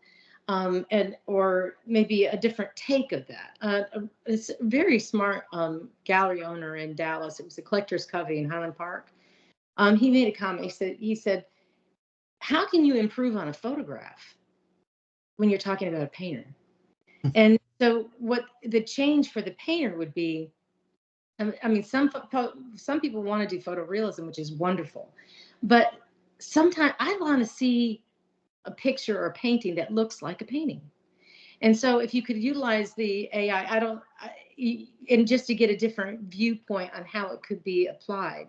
or maybe a different take of that. It's a very smart gallery owner in Dallas. It was a collector's covey in Highland Park. He made a comment. He said, how can you improve on a photograph when you're talking about a painter? And so what the change for the painter would be, I mean, some people want to do photorealism, which is wonderful, but sometimes I want to see a picture or a painting that looks like a painting. And so if you could utilize the AI, and just to get a different viewpoint on how it could be applied,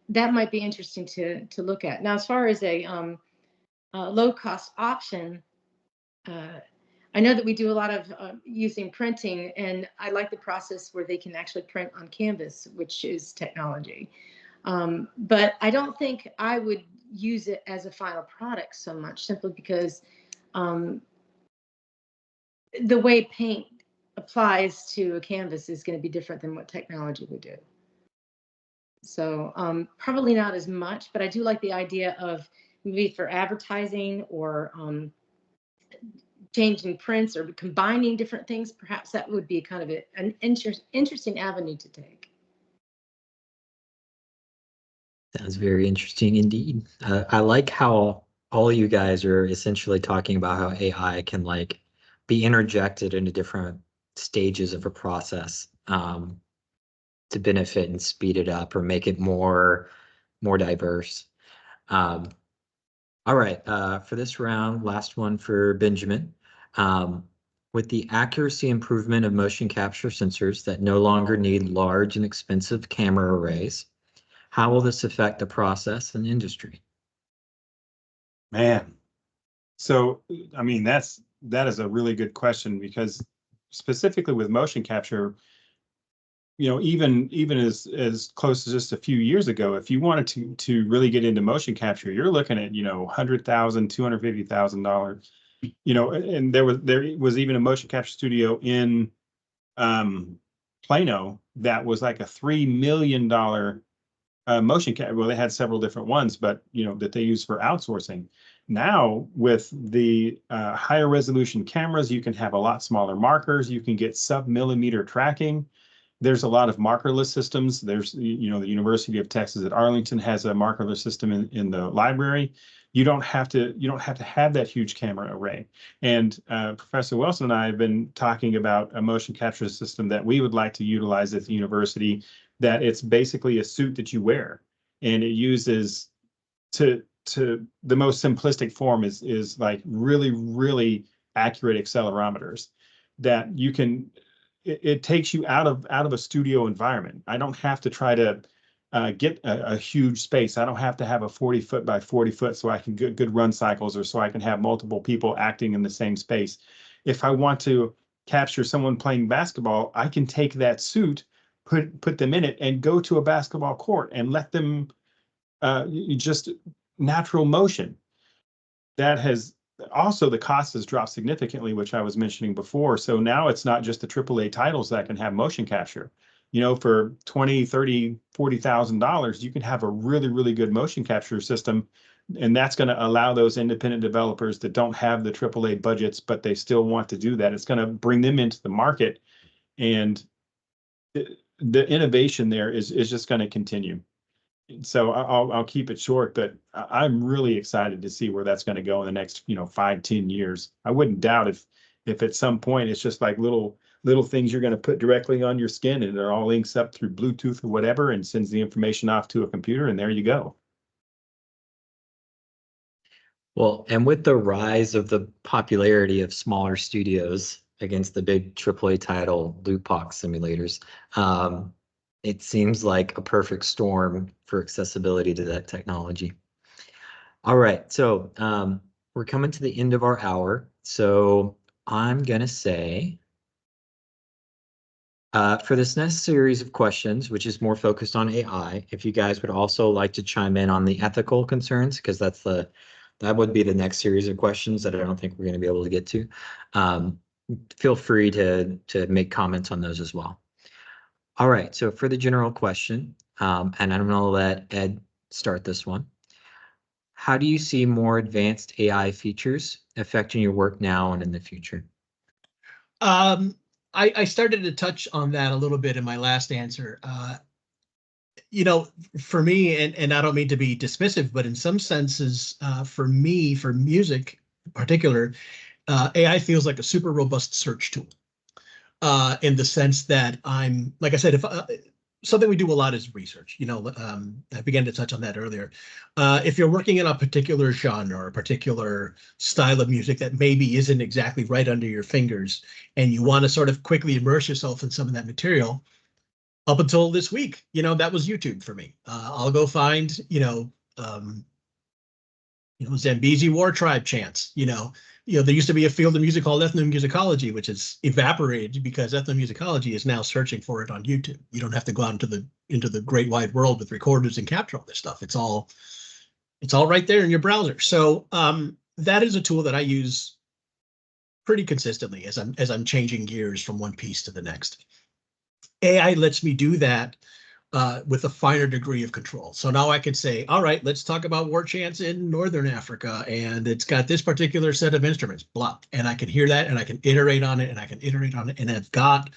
that might be interesting to look at. Now, as far as a low-cost option, I know that we do a lot of using printing, and I like the process where they can actually print on canvas, which is technology. But I don't think I would use it as a final product so much, simply because the way paint applies to a canvas is going to be different than what technology would do. So probably not as much, but I do like the idea of maybe for advertising or changing prints or combining different things. Perhaps that would be kind of an interesting avenue to take. Sounds very interesting indeed. I like how all you guys are essentially talking about how AI can like be interjected into different stages of a process to benefit and speed it up or make it more diverse. All right, for this round, last one for Benjamin. With the accuracy improvement of motion capture sensors that no longer need large and expensive camera arrays, how will this affect the process and industry? Man, so I mean that is a really good question, because specifically with motion capture, even as close as just a few years ago, if you wanted to really get into motion capture, you're looking at, $100,000, $250,000, and there was even a motion capture studio in Plano that was like a $3 million motion capture. Well, they had several different ones, but that they use for outsourcing. Now with the higher resolution cameras, you can have a lot smaller markers. You can get sub-millimeter tracking. There's a lot of markerless systems. There's, the University of Texas at Arlington has a markerless system in the library. You don't have to have that huge camera array. And Professor Wilson and I have been talking about a motion capture system that we would like to utilize at the university, that it's basically a suit that you wear, and it uses to the most simplistic form is like really, really accurate accelerometers that you can, it takes you out of a studio environment. I don't have to try to get a huge space. I don't have to have a 40-foot by 40-foot so I can get good run cycles, or so I can have multiple people acting in the same space. If I want to capture someone playing basketball, I can take that suit, put them in it, and go to a basketball court and let them just natural motion. That has also, the cost has dropped significantly, which I was mentioning before. So now it's not just the AAA titles that can have motion capture. For $20, $30, $40,000, you can have a really, really good motion capture system. And that's going to allow those independent developers that don't have the AAA budgets, but they still want to do that. It's going to bring them into the market. And the innovation there is just going to continue. So I'll keep it short, but I'm really excited to see where that's going to go in the next 5-10 years. I wouldn't doubt if at some point it's just like little things you're going to put directly on your skin, and they're all links up through Bluetooth or whatever, and sends the information off to a computer, and there you go. Well, and with the rise of the popularity of smaller studios against the big AAA title loot box simulators, it seems like a perfect storm for accessibility to that technology. All right, so we're coming to the end of our hour. So I'm gonna say, for this next series of questions, which is more focused on AI, if you guys would also like to chime in on the ethical concerns, because that would be the next series of questions that I don't think we're gonna be able to get to. Feel free to make comments on those as well. All right, so for the general question, and I'm going to let Ed start this one. How do you see more advanced AI features affecting your work now and in the future? I started to touch on that a little bit in my last answer. For me, and I don't mean to be dismissive, but in some senses, for me, for music in particular, AI feels like a super robust search tool. In the sense that I'm, like I said, if something we do a lot is research. I began to touch on that earlier. If you're working in a particular genre or a particular style of music that maybe isn't exactly right under your fingers, and you want to sort of quickly immerse yourself in some of that material, up until this week, that was YouTube for me. I'll go find, Zambezi War Tribe chants, there used to be a field of music called ethnomusicology, which has evaporated because ethnomusicology is now searching for it on YouTube. You don't have to go out into the great wide world with recorders and capture all this stuff. It's all right there in your browser. So that is a tool that I use pretty consistently as I'm changing gears from one piece to the next. AI lets me do that with a finer degree of control. So now I could say, all right, let's talk about war chants in Northern Africa, and it's got this particular set of instruments, blah, and I can hear that, and I can iterate on it, and I can iterate on it, and I've got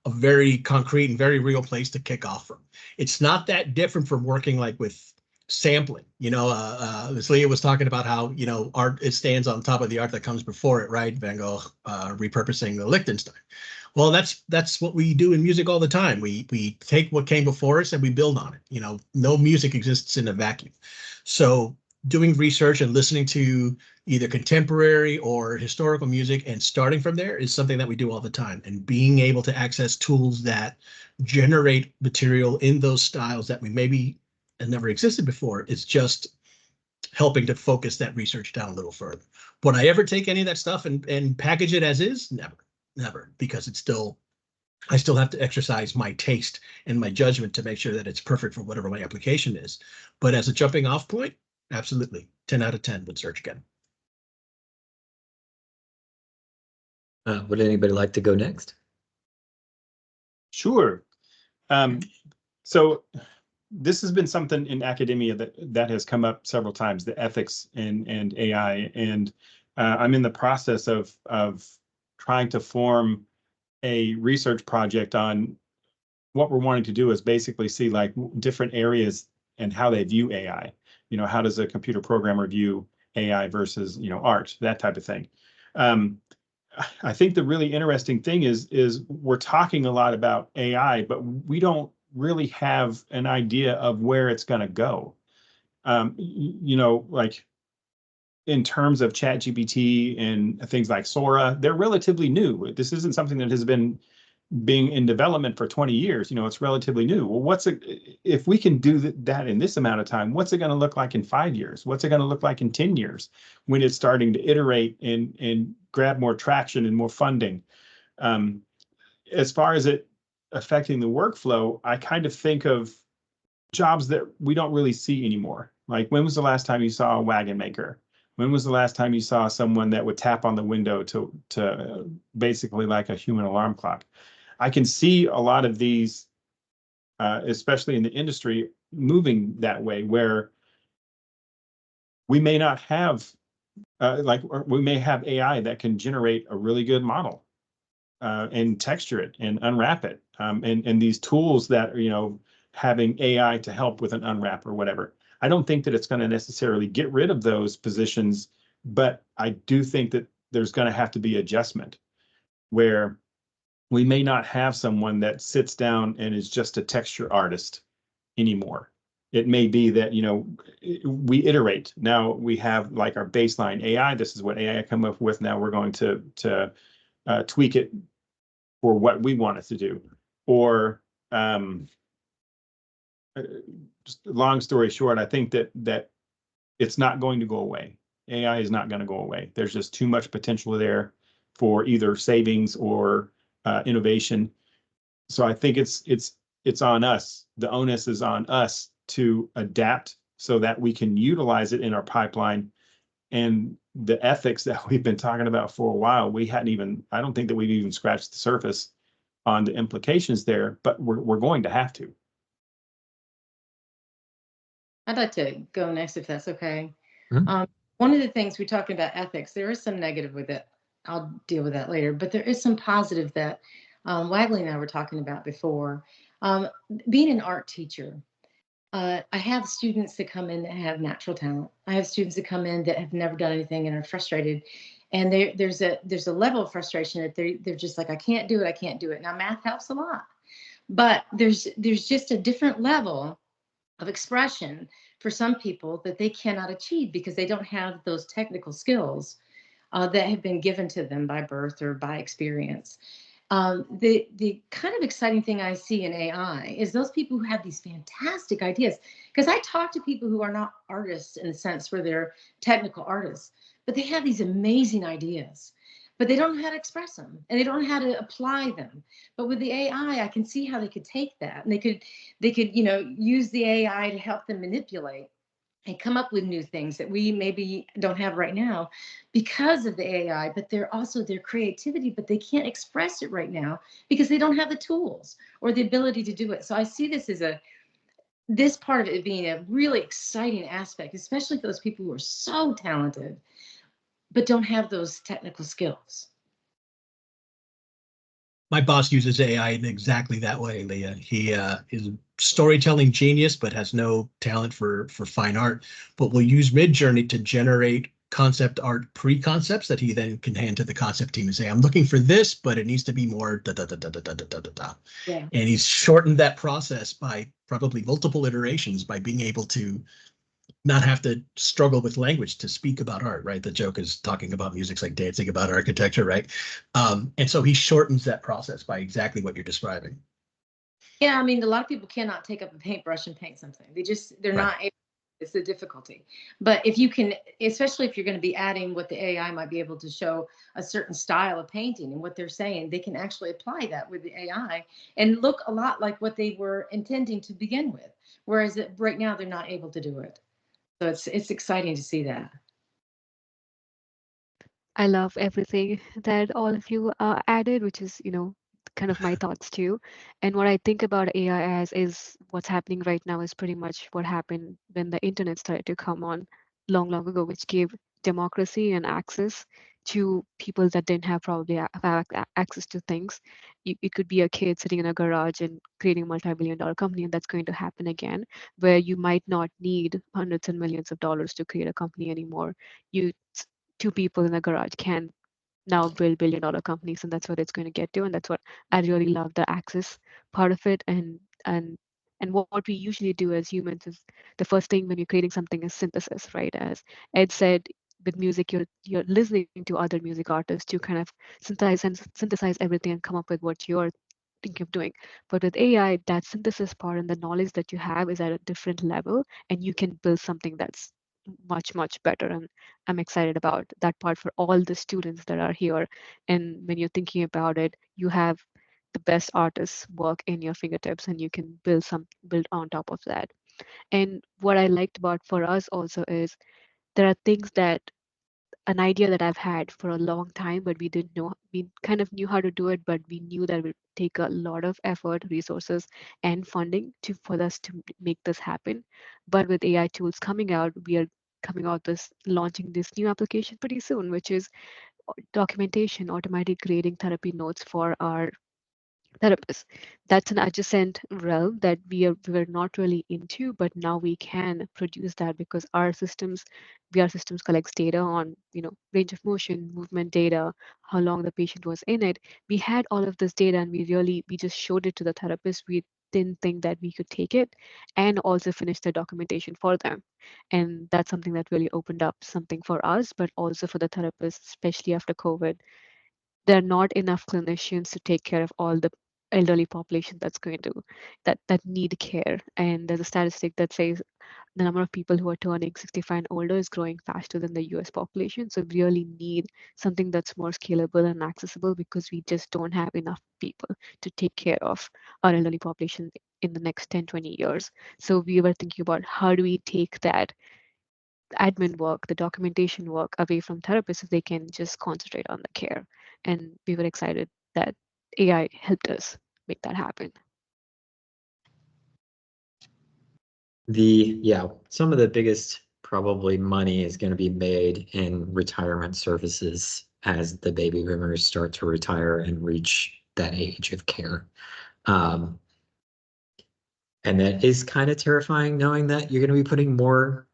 a very concrete and very real place to kick off from. It's not that different from working like with sampling. As Leah was talking about how, art, it stands on top of the art that comes before it, right? Van Gogh repurposing the Liechtenstein. Well, that's what we do in music all the time. We take what came before us and we build on it. No music exists in a vacuum. So doing research and listening to either contemporary or historical music and starting from there is something that we do all the time. And being able to access tools that generate material in those styles that we maybe had never existed before is just helping to focus that research down a little further. Would I ever take any of that stuff and package it as is? Never, because it's still I still have to exercise my taste and my judgment to make sure that it's perfect for whatever my application is. But as a jumping off point, absolutely, 10 out of 10 would search again. Would anybody like to go next? Sure. So this has been something in academia that has come up several times, the ethics and AI. And I'm in the process of trying to form a research project on what we're wanting to do is basically see like different areas and how they view AI. You know, how does a computer programmer view AI versus, you know, art, that type of thing. I think the really interesting thing is we're talking a lot about AI, but we don't really have an idea of where it's going to go. You know, like in terms of ChatGPT and things like Sora, they're relatively new. This isn't something that has been being in development for 20 years. You know, it's relatively new. Well, if we can do that in this amount of time, what's it going to look like in 5 years? What's it going to look like in 10 years when it's starting to iterate and grab more traction and more funding? As far as it affecting the workflow, I kind of think of jobs that we don't really see anymore. Like, when was the last time you saw a wagon maker? When was the last time you saw someone that would tap on the window to basically like a human alarm clock? I can see a lot of these, especially in the industry, moving that way, where we may not have, we may have AI that can generate a really good model and texture it and unwrap it. And these tools that, you know, having AI to help with an unwrap or whatever. I don't think that it's going to necessarily get rid of those positions, but I do think that there's going to have to be adjustment where we may not have someone that sits down and is just a texture artist anymore. It may be that, you know, we iterate. Now we have like our baseline AI. This is what AI I come up with. Now we're going to tweak it for what we want it to do. Or just long story short, I think that it's not going to go away. AI is not going to go away. There's just too much potential there for either savings or innovation. So I think it's on us. The onus is on us to adapt so that we can utilize it in our pipeline. And the ethics that we've been talking about for a while, I don't think that we've even scratched the surface on the implications there, but we're going to have to. I'd like to go next if that's okay. Mhm. One of the things we talked about ethics, there is some negative with it. I'll deal with that later, but there is some positive that Wagley and I were talking about before. Being an art teacher, I have students that come in that have natural talent. I have students that come in that have never done anything and are frustrated. And there's a level of frustration that they're just like, I can't do it. I can't do it. Now math helps a lot, but there's just a different level of expression for some people that they cannot achieve because they don't have those technical skills that have been given to them by birth or by experience. The kind of exciting thing I see in AI is those people who have these fantastic ideas. Because I talk to people who are not artists in the sense where they're technical artists, but they have these amazing ideas, but they don't know how to express them and they don't know how to apply them. But with the AI, I can see how they could take that and they could, you know, use the AI to help them manipulate and come up with new things that we maybe don't have right now because of the AI, but they're also their creativity, but they can't express it right now because they don't have the tools or the ability to do it. So I see this as this part of it being a really exciting aspect, especially for those people who are so talented, but don't have those technical skills. My boss uses AI in exactly that way, Leah. He is a storytelling genius, but has no talent for fine art, but will use Midjourney to generate concept art pre-concepts that he then can hand to the concept team and say, I'm looking for this, but it needs to be more da da da da da da da da da. Yeah. And he's shortened that process by probably multiple iterations by being able to not have to struggle with language to speak about art, right? The joke is talking about music's like dancing about architecture, right? And so he shortens that process by exactly what you're describing. Yeah, I mean, a lot of people cannot take up a paintbrush and paint something. They're Right. not able It's the difficulty. But if you can, especially if you're going to be adding what the AI might be able to show a certain style of painting and what they're saying, they can actually apply that with the AI and look a lot like what they were intending to begin with. Whereas right now they're not able to do it. So it's exciting to see that. I love everything that all of you added, which is, kind of my thoughts too. And what I think about AI as is what's happening right now is pretty much what happened when the internet started to come on long, long ago, which gave democracy and access to people that didn't have probably access to things. It could be a kid sitting in a garage and creating a multi-billion-dollar company, and that's going to happen again, where you might not need hundreds and millions of dollars to create a company anymore. You two people in a garage can now build billion-dollar companies, and that's what it's going to get to. And that's what I really love, the access part of it. And what we usually do as humans is the first thing when you're creating something is synthesis, right? As Ed said, with music, you're listening to other music artists to kind of synthesize everything and come up with what you're thinking of doing. But with AI, that synthesis part and the knowledge that you have is at a different level, and you can build something that's much, much better. And I'm excited about that part for all the students that are here. And when you're thinking about it, you have the best artists work in your fingertips, and you can build on top of that. And what I liked about for us also is there are things that an idea that I've had for a long time, but we didn't know, we kind of knew how to do it, but we knew that it would take a lot of effort, resources, and funding for us to make this happen. But with AI tools coming out, we are coming out launching this new application pretty soon, which is documentation, automatic grading therapy notes for our therapists. That's an adjacent realm that we were not really into, but now we can produce that because our systems, VR systems collects data on, range of motion, movement data, how long the patient was in it. We had all of this data, and we just showed it to the therapist. We didn't think that we could take it and also finish the documentation for them. And that's something that really opened up something for us, but also for the therapists, especially after COVID. There are not enough clinicians to take care of all the elderly population that need care. And there's a statistic that says the number of people who are turning 65 and older is growing faster than the US population. So we really need something that's more scalable and accessible because we just don't have enough people to take care of our elderly population in the next 10-20 years. So we were thinking about how do we take that admin work, the documentation work away from therapists so they can just concentrate on the care. And we were excited that AI helped us make that happen. Some of the biggest probably money is going to be made in retirement services as the baby boomers start to retire and reach that age of care. And that is kind of terrifying, knowing that you're going to be putting more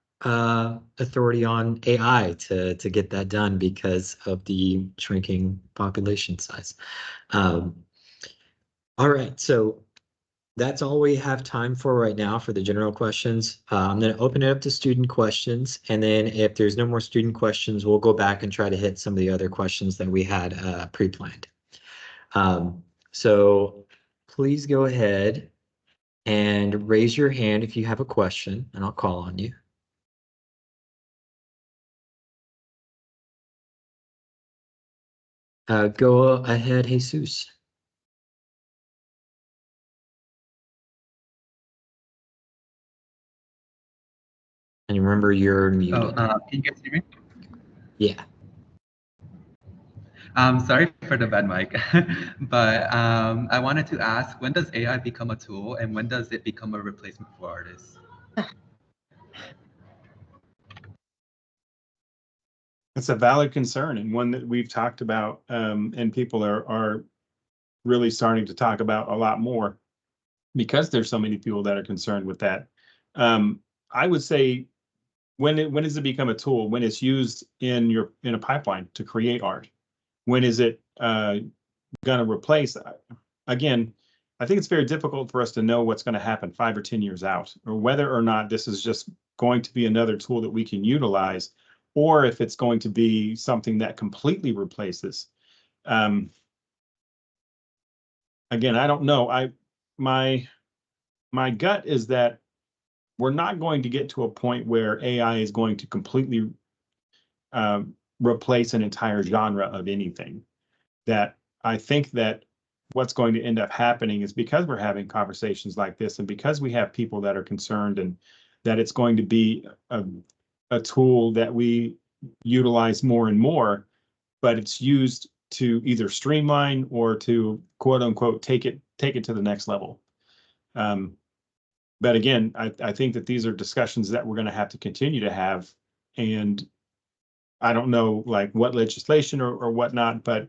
authority on AI to get that done because of the shrinking population size. All right, so that's all we have time for right now for the general questions. I'm going to open it up to student questions, and then if there's no more student questions, we'll go back and try to hit some of the other questions that we had pre-planned. So please go ahead and raise your hand if you have a question, and I'll call on you. Go ahead, Jesus. And remember, you're muted. Can you guys hear me? Yeah. Sorry for the bad mic, but I wanted to ask, when does AI become a tool and when does it become a replacement for artists? It's a valid concern and one that we've talked about, and people are really starting to talk about a lot more because there's so many people that are concerned with that. I would say, when does it become a tool? When it's used in a pipeline to create art. When is it going to replace? Again, I think it's very difficult for us to know what's going to happen 5 or 10 years out, or whether or not this is just going to be another tool that we can utilize, or if it's going to be something that completely replaces. Again, I don't know. My gut is that we're not going to get to a point where AI is going to completely replace an entire genre of anything. That I think that what's going to end up happening is, because we're having conversations like this, and because we have people that are concerned, and that it's going to be a tool that we utilize more and more, but it's used to either streamline or to quote unquote take it to the next level. But again, I think that these are discussions that we're going to have to continue to have, and I don't know like what legislation or whatnot, but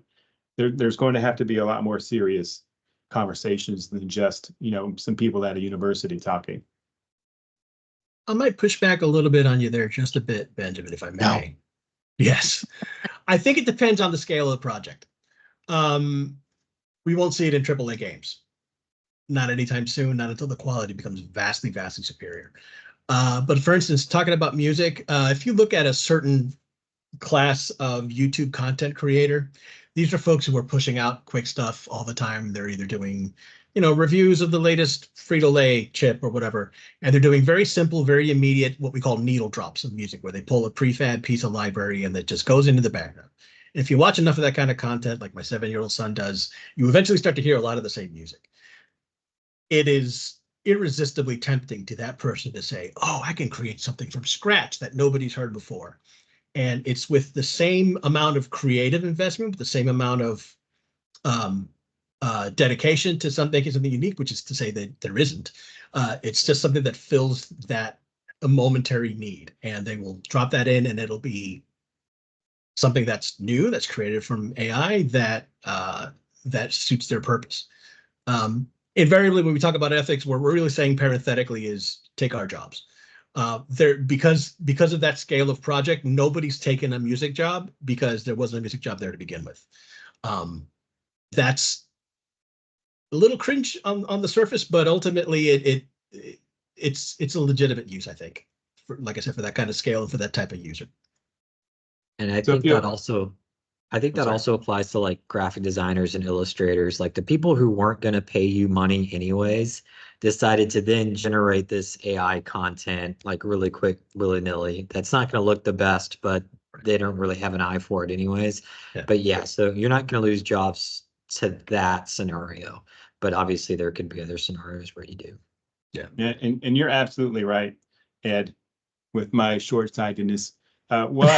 there's going to have to be a lot more serious conversations than just, you know, some people at a university talking. I might push back a little bit on you there, just a bit, Benjamin, if I may. No. Yes. I think it depends on the scale of the project. We won't see it in AAA games. Not anytime soon, not until the quality becomes vastly, vastly superior. But for instance, talking about music, if you look at a certain class of YouTube content creator, these are folks who are pushing out quick stuff all the time. They're either doing, you know, reviews of the latest Frito-Lay chip or whatever, and they're doing very simple, very immediate, what we call needle drops of music, where they pull a prefab piece of library and that just goes into the background. And if you watch enough of that kind of content, like my 7-year-old son does, you eventually start to hear a lot of the same music. It is irresistibly tempting to that person to say, oh, I can create something from scratch that nobody's heard before. And it's with the same amount of creative investment, with the same amount of dedication to making something unique, which is to say that there isn't. It's just something that fills that a momentary need, and they will drop that in, and it'll be something that's new, that's created from AI, that that suits their purpose. Invariably, when we talk about ethics, what we're really saying parenthetically is take our jobs. Because of that scale of project, nobody's taken a music job because there wasn't a music job there to begin with. That's a little cringe on the surface, but ultimately it's a legitimate use, I think. Like I said, for that kind of scale and for that type of user. And I So think that also, also applies to like graphic designers and illustrators, like the people who weren't going to pay you money anyways, decided to then generate this AI content like really quick, willy-nilly. That's not going to look the best, but they don't really have an eye for it anyways. Yeah. But yeah, so you're not going to lose jobs to that scenario, but obviously there could be other scenarios where you do. Yeah, and you're absolutely right, Ed, with my short-sightedness. What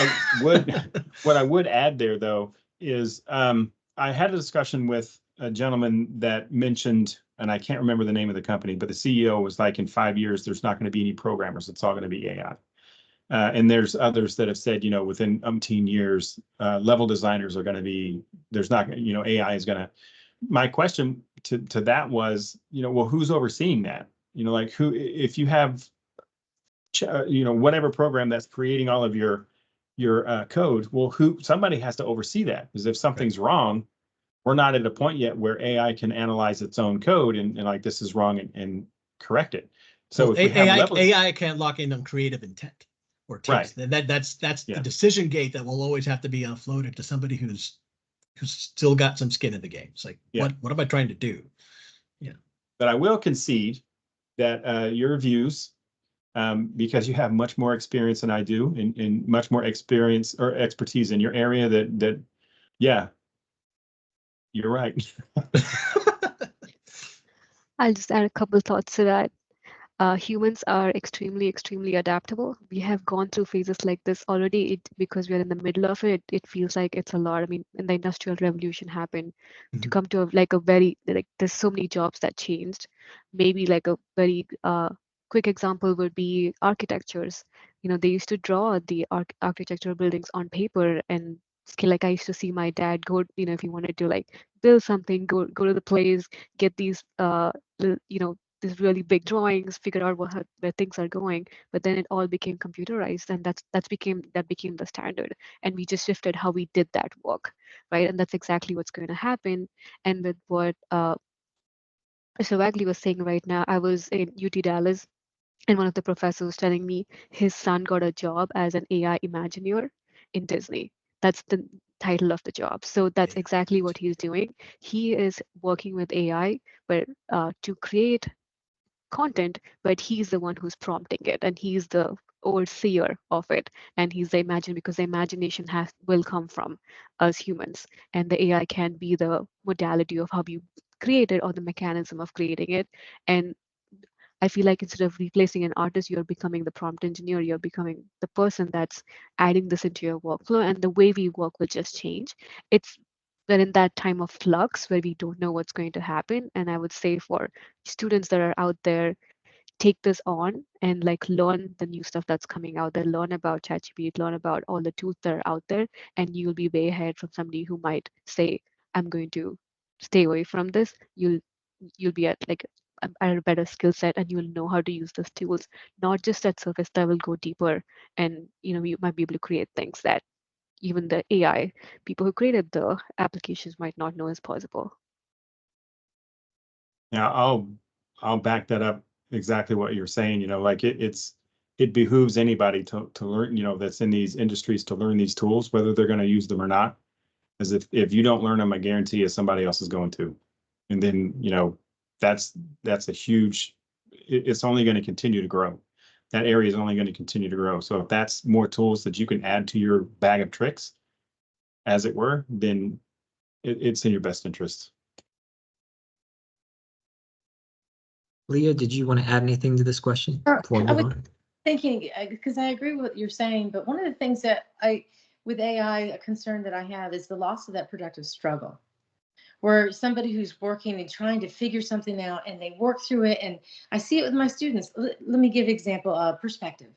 I would add there though is I had a discussion with a gentleman that mentioned, and I can't remember the name of the company, but the CEO was like, in 5 years there's not going to be any programmers, it's all going to be AI. And there's others that have said, you know, within umpteen years, level designers are going to be, there's not, you know, AI is going to. My question to that was, you know, well, who's overseeing that? You know, like who, if you have, you know, whatever program that's creating all of your code, well, somebody has to oversee that, because if something's wrong, we're not at a point yet where AI can analyze its own code and like, this is wrong and correct it. So well, if we have AI can't lock in on creative intent or taste. Right. That's the decision gate that will always have to be offloaded to somebody who's still got some skin in the game. It's like, what am I trying to do? Yeah. But I will concede that your views, because you have much more experience than I do, and much more experience or expertise in your area, that yeah, you're right. I'll just add a couple thoughts to that. Humans are extremely, extremely adaptable. We have gone through phases like this already. Because we're in the middle of it, it feels like it's a lot. I mean, when the Industrial Revolution happened, to come to a very, like, there's so many jobs that changed. Maybe like a very quick example would be architectures. You know, they used to draw the architectural buildings on paper, and like I used to see my dad go, you know, if he wanted to like build something, go to the place, get these, you know, these really big drawings, figure out where things are going. But then it all became computerized, and that became the standard. And we just shifted how we did that work, right? And that's exactly what's going to happen. And with what Mr. Wagley was saying right now, I was in UT Dallas, and one of the professors was telling me his son got a job as an AI Imagineer in Disney. That's the title of the job. So that's exactly what he's doing. He is working with AI, but to create content, but he's the one who's prompting it, and he's the overseer of it, and he's the imagine, because the imagination will come from us humans, and the AI can be the modality of how you create it or the mechanism of creating it. And I feel like instead of replacing an artist, you're becoming the prompt engineer, you're becoming the person that's adding this into your workflow, and the way we work will just change. It's we're in that time of flux where we don't know what's going to happen. And I would say for students that are out there, take this on and like learn the new stuff that's coming out there, learn about ChatGPT, learn about all the tools that are out there, and you'll be way ahead from somebody who might say, I'm going to stay away from this. You'll be at like at a better skill set, and you'll know how to use those tools, not just at surface level, go deeper. And you might be able to create things that even the AI people who created the applications might not know is possible. Now, I'll back that up exactly what you're saying. Like it behooves anybody to learn, that's in these industries to learn these tools, whether they're going to use them or not. As if you don't learn them, I guarantee you somebody else is going to. And then, that's a huge, it's only going to continue to grow. That area is only going to continue to grow. So if that's more tools that you can add to your bag of tricks, as it were, then it's in your best interest. Leah, did you want to add anything to this question before we move on? Thinking, because I agree with what you're saying, but one of the things that with AI, a concern that I have is the loss of that productive struggle, where somebody who's working and trying to figure something out and they work through it. And I see it with my students. Let me give an example of perspective.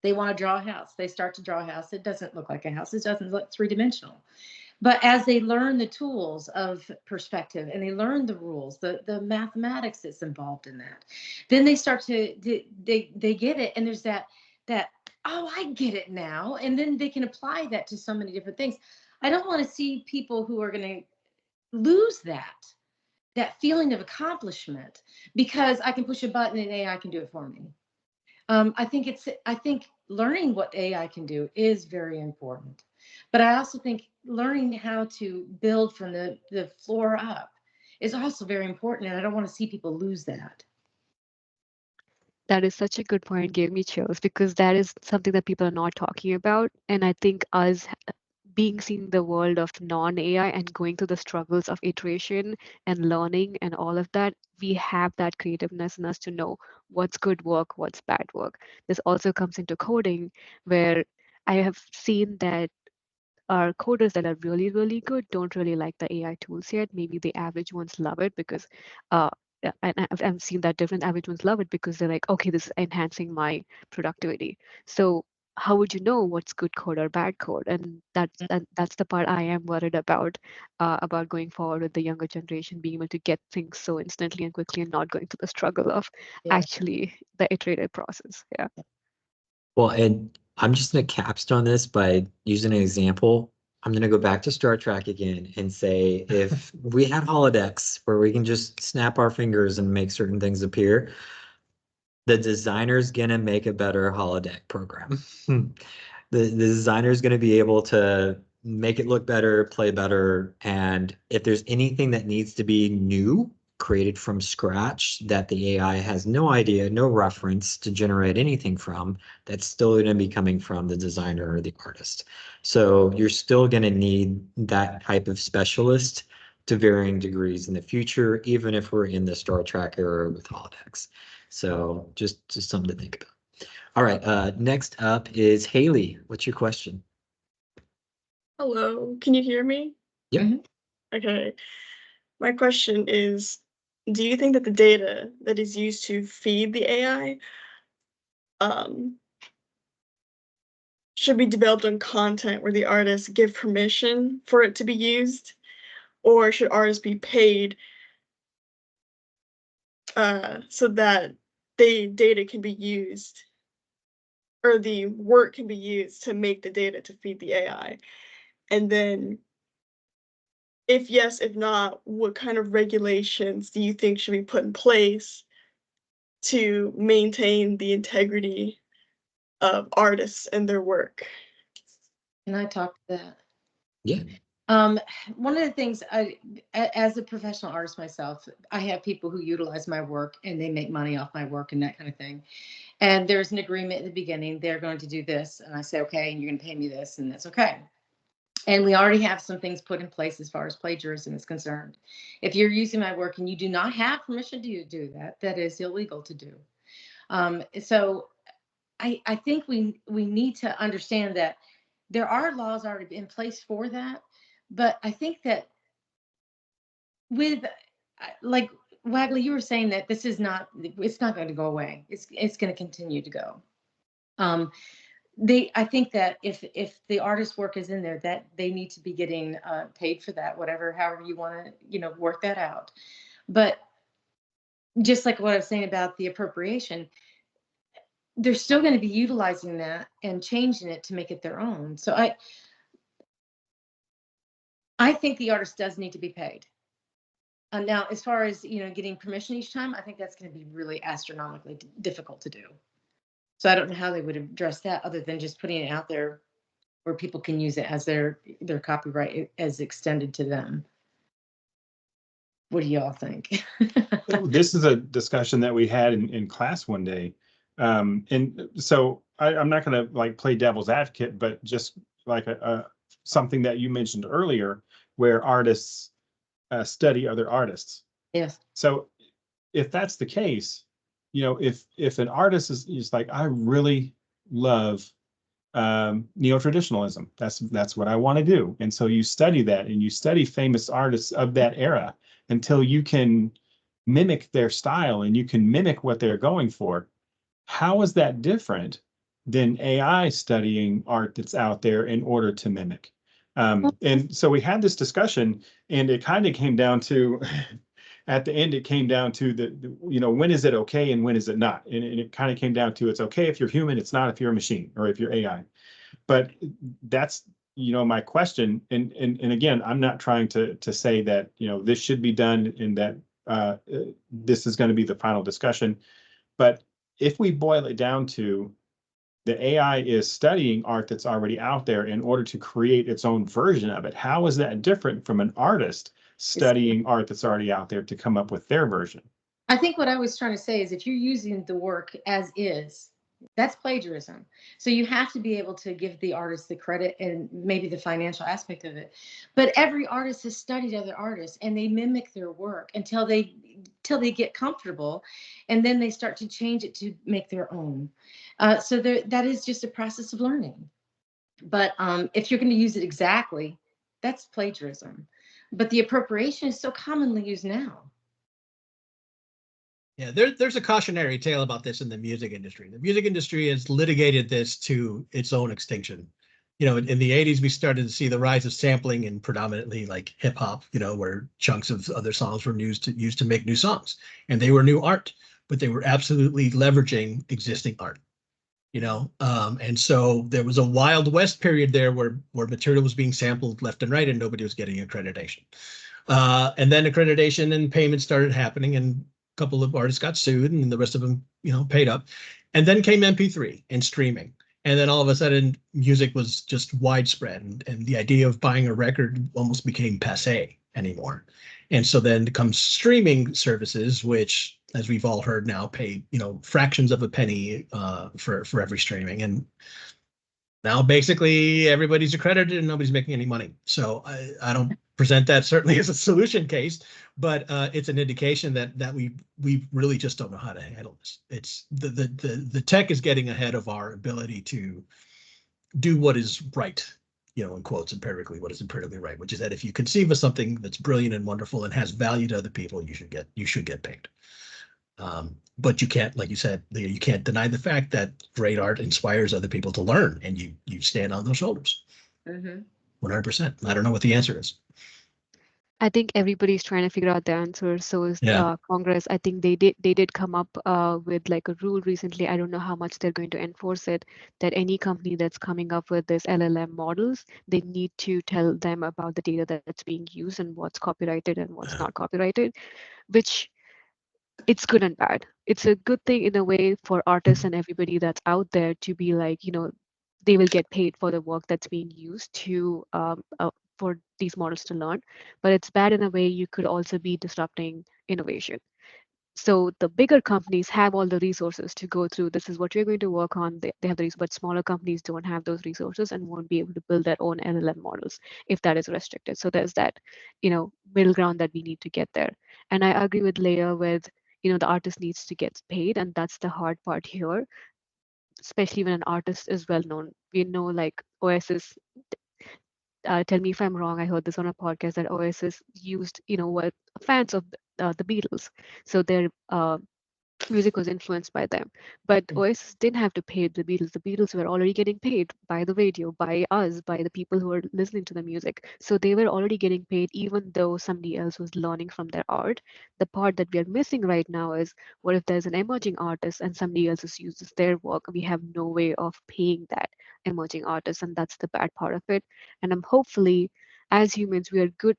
They want to draw a house. They start to draw a house. It doesn't look like a house. It doesn't look three-dimensional. But as they learn the tools of perspective and they learn the rules, the mathematics that's involved in that, then they start to they get it, and there's that oh, I get it now, and then they can apply that to so many different things. I don't want to see people who are going to lose that feeling of accomplishment because I can push a button and AI can do it for me. I think learning what AI can do is very important, but I also think learning how to build from the floor up is also very important, and I don't want to see people lose that. That is such a good point. Gave me chills because that is something that people are not talking about. And I think us being seeing the world of non-AI and going through the struggles of iteration and learning and all of that, we have that creativeness in us to know what's good work, what's bad work. This also comes into coding, where I have seen that our coders that are really, really good don't really like the AI tools yet. Maybe the average ones love it because, and I've seen that different average ones love it because they're like, okay, this is enhancing my productivity. So how would you know what's good code or bad code? And that's the part I am worried about going forward with the younger generation being able to get things so instantly and quickly and not going through the struggle of actually the iterative process. Yeah. Well, and I'm just going to capstone this by using an example. I'm going to go back to Star Trek again and say, if we had holodecks where we can just snap our fingers and make certain things appear, the designer's going to make a better holodeck program. The designer's going to be able to make it look better, play better. And if there's anything that needs to be new, created from scratch, that the AI has no idea, no reference to generate anything from, that's still going to be coming from the designer or the artist. So you're still going to need that type of specialist to varying degrees in the future, even if we're in the Star Trek era with holodecks. So just something to think about. All right, next up is Haley. What's your question? Hello, can you hear me? Yep. Mhm. Okay. My question is, do you think that the data that is used to feed the AI should be developed on content where the artists give permission for it to be used? Or should artists be paid so that the data can be used, or the work can be used to make the data to feed the AI? And then if yes, if not, what kind of regulations do you think should be put in place to maintain the integrity of artists and their work? Can I talk to that? Yeah. One of the things as a professional artist myself, I have people who utilize my work and they make money off my work and that kind of thing. And there's an agreement at the beginning, they're going to do this. And I say, okay, and you're going to pay me this, and that's okay. And we already have some things put in place as far as plagiarism is concerned. If you're using my work and you do not have permission to do that, that is illegal to do. So I think we need to understand that there are laws already in place for that. But I think that with, like Wagley, you were saying that it's not going to go away. It's going to continue to go. I think that if the artist's work is in there, that they need to be getting paid for that, however you want to, work that out. But just like what I was saying about the appropriation, they're still going to be utilizing that and changing it to make it their own. So I think the artist does need to be paid. Now, as far as, getting permission each time, I think that's going to be really astronomically difficult to do. So I don't know how they would address that other than just putting it out there where people can use it as their copyright as extended to them. What do y'all think? This is a discussion that we had in class one day. And so I'm not going to like play devil's advocate, but just like something that you mentioned earlier, where artists study other artists. Yes. So if that's the case, if an artist is like, I really love neo-traditionalism, that's what I want to do. And so you study that and you study famous artists of that era until you can mimic their style and you can mimic what they're going for. How is that different than AI studying art that's out there in order to mimic? And so we had this discussion, and it kind of came down to, at the end, it came down to when is it okay and when is it not? And it kind of came down to, it's okay if you're human, it's not if you're a machine or if you're AI. But that's, my question. And again, I'm not trying to say that, this should be done and that this is going to be the final discussion. But if we boil it down to, the AI is studying art that's already out there in order to create its own version of it, how is that different from an artist studying art that's already out there to come up with their version? I think what I was trying to say is if you're using the work as is, that's plagiarism. So you have to be able to give the artist the credit and maybe the financial aspect of it. But every artist has studied other artists and they mimic their work until they get comfortable, and then they start to change it to make their own. So that is just a process of learning. But if you're going to use it exactly, that's plagiarism. But the appropriation is so commonly used now. Yeah, there's a cautionary tale about this in the music industry. The music industry has litigated this to its own extinction. In the 80s, we started to see the rise of sampling and predominantly like hip hop, where chunks of other songs were used to make new songs. And they were new art, but they were absolutely leveraging existing art. And so there was a Wild West period there where material was being sampled left and right and nobody was getting accreditation. And then accreditation and payment started happening, and a couple of artists got sued and the rest of them, paid up. And then came MP3 and streaming. And then all of a sudden music was just widespread, and the idea of buying a record almost became passé anymore. And so then comes streaming services, which, as we've all heard now, pay fractions of a penny for every streaming. And now basically everybody's accredited and nobody's making any money. So I don't present that certainly as a solution case, but it's an indication that we really just don't know how to handle this. It's the tech is getting ahead of our ability to do what is right, in quotes, empirically, what is empirically right, which is that if you conceive of something that's brilliant and wonderful and has value to other people, you should get paid. But you can't, like you said, you can't deny the fact that great art inspires other people to learn, and you stand on those shoulders. 100%. I don't know what the answer is. I think everybody's trying to figure out the answer. So is Congress. I think they did come up with like a rule recently. I don't know how much they're going to enforce it, that any company that's coming up with this LLM models, they need to tell them about the data that's being used and what's copyrighted and what's not copyrighted, which it's good and bad. It's a good thing in a way for artists and everybody that's out there to be like, they will get paid for the work that's being used to for these models to learn, but it's bad in a way you could also be disrupting innovation. So the bigger companies have all the resources to go through, this is what you're going to work on. They have the resources, but smaller companies don't have those resources and won't be able to build their own LLM models if that is restricted. So there's that, middle ground that we need to get there. And I agree with Leah with, the artist needs to get paid, and that's the hard part here, especially when an artist is well known. We know like Oasis, tell me if I'm wrong. I heard this on a podcast that Oasis used, were fans of the Beatles. So their music was influenced by them. But Oasis didn't have to pay the Beatles. The Beatles were already getting paid by the radio, by us, by the people who were listening to the music. So they were already getting paid, even though somebody else was learning from their art. The part that we are missing right now is, what if there's an emerging artist and somebody else uses their work? We have no way of paying that emerging artist, and that's the bad part of it. And I'm hopefully, as humans, we are good.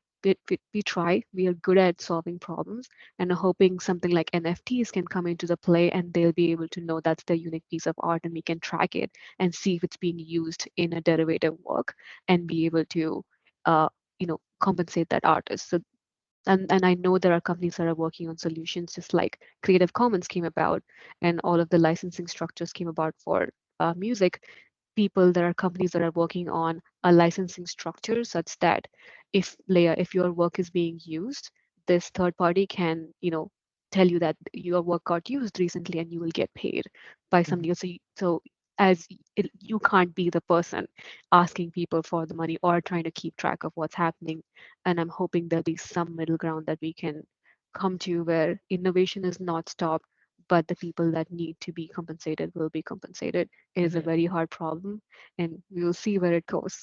We try. We are good at solving problems, and are hoping something like NFTs can come into the play, and they'll be able to know that's the unique piece of art, and we can track it and see if it's being used in a derivative work and be able to, compensate that artist. So, and I know there are companies that are working on solutions, just like Creative Commons came about, and all of the licensing structures came about for music. There are companies that are working on a licensing structure such that if your work is being used, this third party can, tell you that your work got used recently and you will get paid by somebody else. So you can't be the person asking people for the money or trying to keep track of what's happening. And I'm hoping there'll be some middle ground that we can come to where innovation is not stopped, but the people that need to be compensated will be compensated. It is a very hard problem, and we will see where it goes.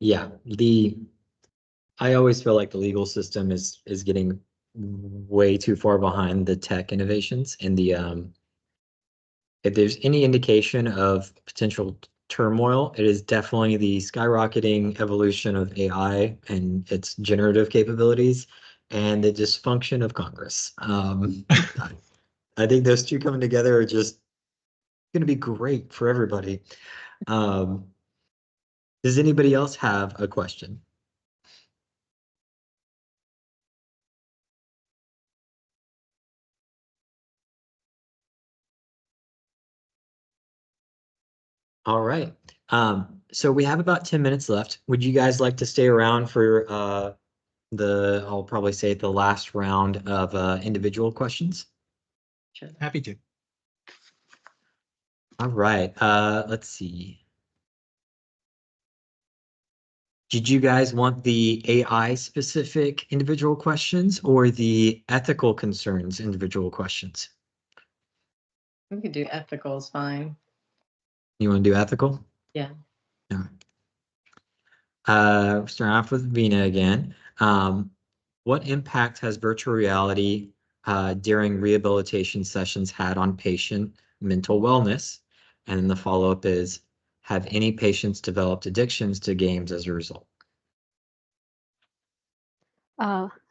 Yeah, I always feel like the legal system is getting way too far behind the tech innovations, and if there's any indication of potential turmoil, it is definitely the skyrocketing evolution of AI and its generative capabilities and the dysfunction of Congress. I think those two coming together are just going to be great for everybody. Um, does anybody else have a question? All right. So we have about 10 minutes left. Would you guys like to stay around for I'll probably say the last round of individual questions? Sure. Happy to. All right. Let's see. Did you guys want the AI specific individual questions or the ethical concerns individual questions? We could do ethical is fine. You want to do ethical? Yeah. All right. Starting off with Veena again. What impact has virtual reality during rehabilitation sessions had on patient mental wellness? And then the follow-up is, have any patients developed addictions to games as a result?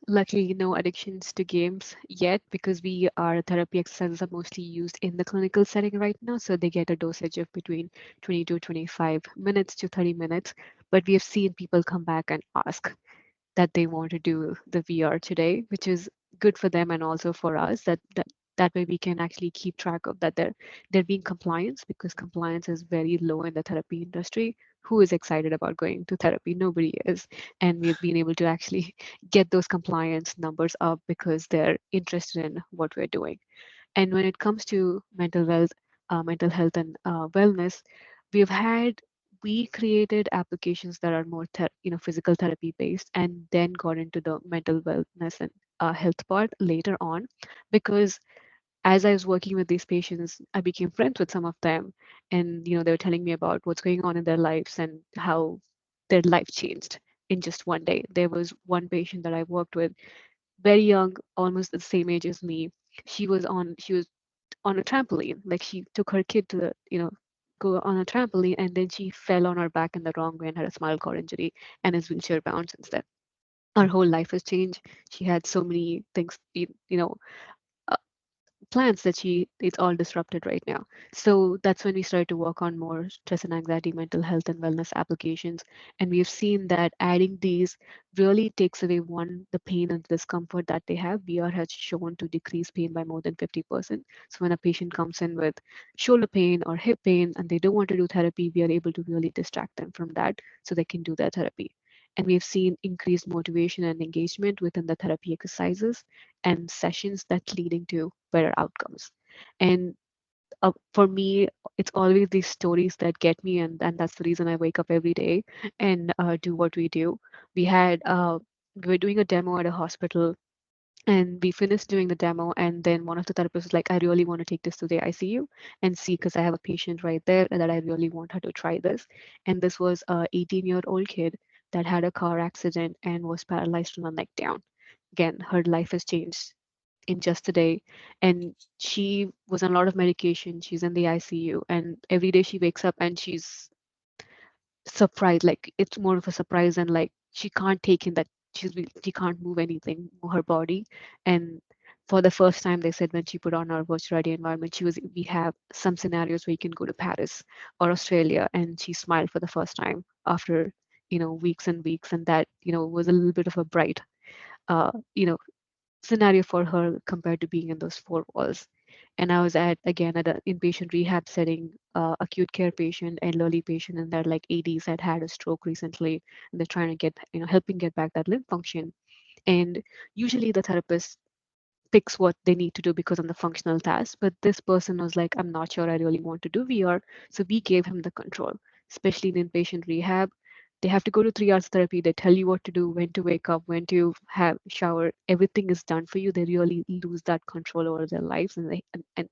Luckily, no addictions to games yet, because our therapy exercises are mostly used in the clinical setting right now. So they get a dosage of between 20 to 25 minutes to 30 minutes. But we have seen people come back and ask that they want to do the VR today, which is good for them and also for us. That way we can actually keep track of that they're being compliance, because compliance is very low in the therapy industry. Who is excited about going to therapy? Nobody is. And we've been able to actually get those compliance numbers up because they're interested in what we're doing. And when it comes to mental health and wellness, we've had we created applications that are more physical therapy based, and then got into the mental wellness and health part later on, because as I was working with these patients, I became friends with some of them, and they were telling me about what's going on in their lives and how their life changed in just one day. There was one patient that I worked with, very young, almost the same age as me. She was on a trampoline. Like, she took her kid to go on a trampoline, and then she fell on her back in the wrong way and had a spinal cord injury and is wheelchair bound since then. Her whole life has changed. She had so many things, uh, plans that it's all disrupted right now. So that's when we started to work on more stress and anxiety, mental health and wellness applications. And we've seen that adding these really takes away the pain and discomfort that they have. VR has shown to decrease pain by more than 50%. So when a patient comes in with shoulder pain or hip pain and they don't want to do therapy, we are able to really distract them from that so they can do their therapy. And we've seen increased motivation and engagement within the therapy exercises and sessions that's leading to better outcomes. And for me, it's always these stories that get me, and that's the reason I wake up every day and do what we do. We had we were doing a demo at a hospital, and we finished doing the demo, and then one of the therapists was like, I really want to take this to the ICU and see, because I have a patient right there that I really want her to try this. And this was a 18-year-old kid that had a car accident and was paralyzed from the neck down. Again, her life has changed in just a day, and she was on a lot of medication. She's in the ICU, and every day she wakes up and she's surprised. Like, it's more of a surprise, and like she can't take in that she can't move anything, her body. And for the first time, they said when she put on our virtual reality environment, we have some scenarios where you can go to Paris or Australia, and she smiled for the first time after weeks and weeks. And that was a little bit of a bright uh, you know scenario for her compared to being in those four walls. And I was again at an inpatient rehab setting, acute care patient, elderly patient, and they're like 80s, had a stroke recently, and they're trying to get, helping get back that limb function. And usually the therapist picks what they need to do because on the functional task. But this person was like, I'm not sure I really want to do VR. So we gave him the control, especially in inpatient rehab. They have to go to 3 hours therapy. They tell you what to do, when to wake up, when to have shower. Everything is done for you. They really lose that control over their lives, and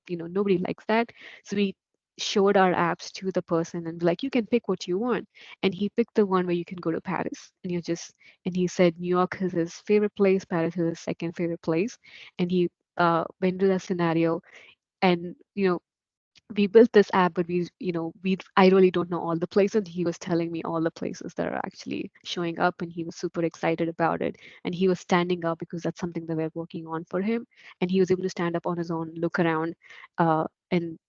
nobody likes that. So we showed our apps to the person and be like, you can pick what you want. And he picked the one where you can go to Paris, and he said New York is his favorite place, Paris is his second favorite place. And he went to that scenario, and we built this app, but I really don't know all the places. He was telling me all the places that are actually showing up, and he was super excited about it. And he was standing up because that's something that we're working on for him. And he was able to stand up on his own, look around, and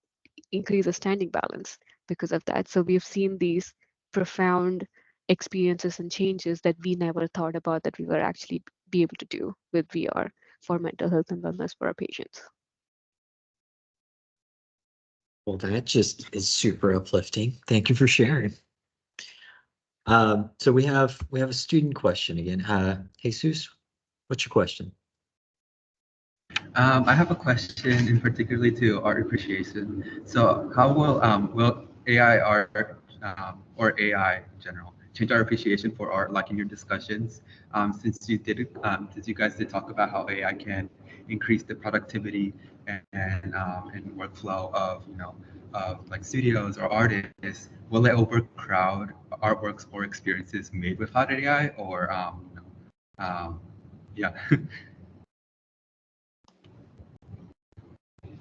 increase the standing balance because of that. So we've seen these profound experiences and changes that we never thought about that we were actually be able to do with VR for mental health and wellness for our patients. Well, that just is super uplifting. Thank you for sharing. So we have a student question again. Jesus, what's your question? I have a question in particularly to art appreciation. So how will AI art or AI in general change our appreciation for art, like in your discussions? Since you guys did talk about how AI can increase the productivity and workflow of like studios or artists, will it overcrowd artworks or experiences made without AI, or yeah?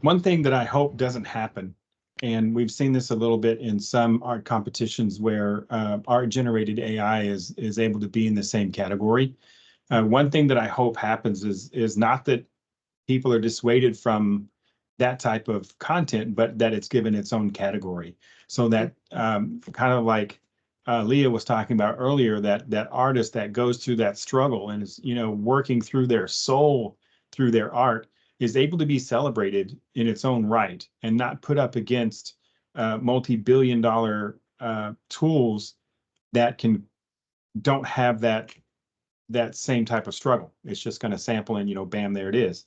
One thing that I hope doesn't happen, and we've seen this a little bit in some art competitions where art-generated AI is able to be in the same category. One thing that I hope happens is not that people are dissuaded from that type of content, but that it's given its own category. So that kind of like Leah was talking about earlier, that artist that goes through that struggle and is working through their soul through their art is able to be celebrated in its own right and not put up against multi-billion-dollar tools that don't have that same type of struggle. It's just going to sample and bam, there it is.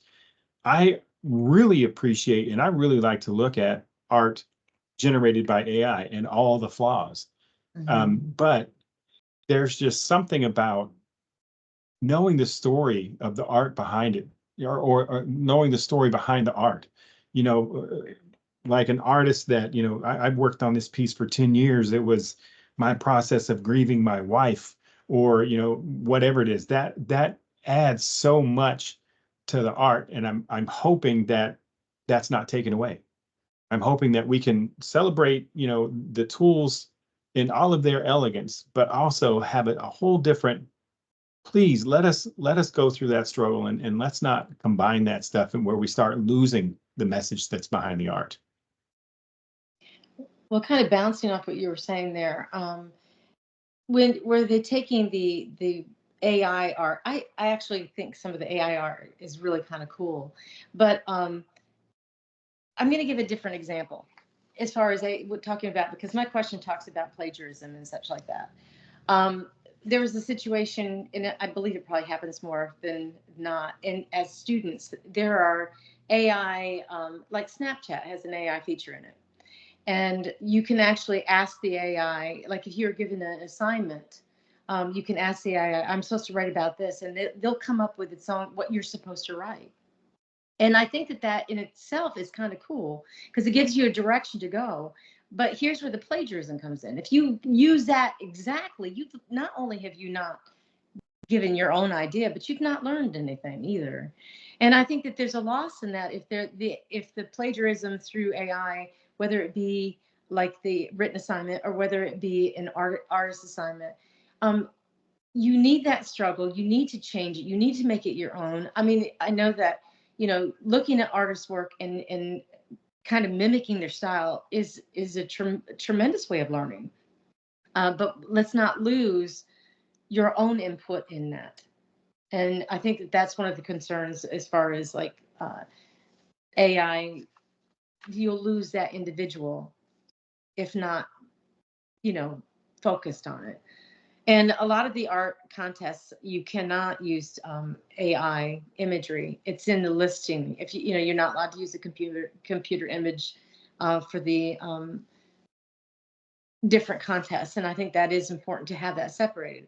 I really appreciate and I really like to look at art generated by AI and all the flaws. But there's just something about knowing the story of the art behind it, or knowing the story behind the art. Like an artist that, I've worked on this piece for 10 years. It was my process of grieving my wife, or, whatever it is, that adds so much to the art. And I'm hoping that that's not taken away. I'm hoping that we can celebrate, the tools in all of their elegance, but also have a whole different. Please let us go through that struggle, and let's not combine that stuff and where we start losing the message that's behind the art. Well, kind of bouncing off what you were saying there, when were they taking the AI art? I actually think some of the AI art is really kind of cool, but I'm going to give a different example as far as we're talking about, because my question talks about plagiarism and such like that. There was a situation, and I believe it probably happens more than not. And as students, there are AI, like Snapchat has an AI feature in it. And you can actually ask the AI, like if you're given an assignment, you can ask the AI, I'm supposed to write about this, and they'll come up with its own, what you're supposed to write. And I think that that in itself is kind of cool because it gives you a direction to go. But here's where the plagiarism comes in. If you use that exactly, you not only have you not given your own idea, but you've not learned anything either. And I think that there's a loss in that if the plagiarism through AI, whether it be like the written assignment or whether it be an artist assignment, you need that struggle. You need to change it. You need to make it your own. I mean, I know that, looking at artists' work and kind of mimicking their style is a tremendous way of learning. But let's not lose your own input in that. And I think that that's one of the concerns as far as like AI, you'll lose that individual if not, focused on it. And a lot of the art contests, you cannot use AI imagery. It's in the listing. If you're not allowed to use a computer image for the different contests. And I think that is important to have that separated.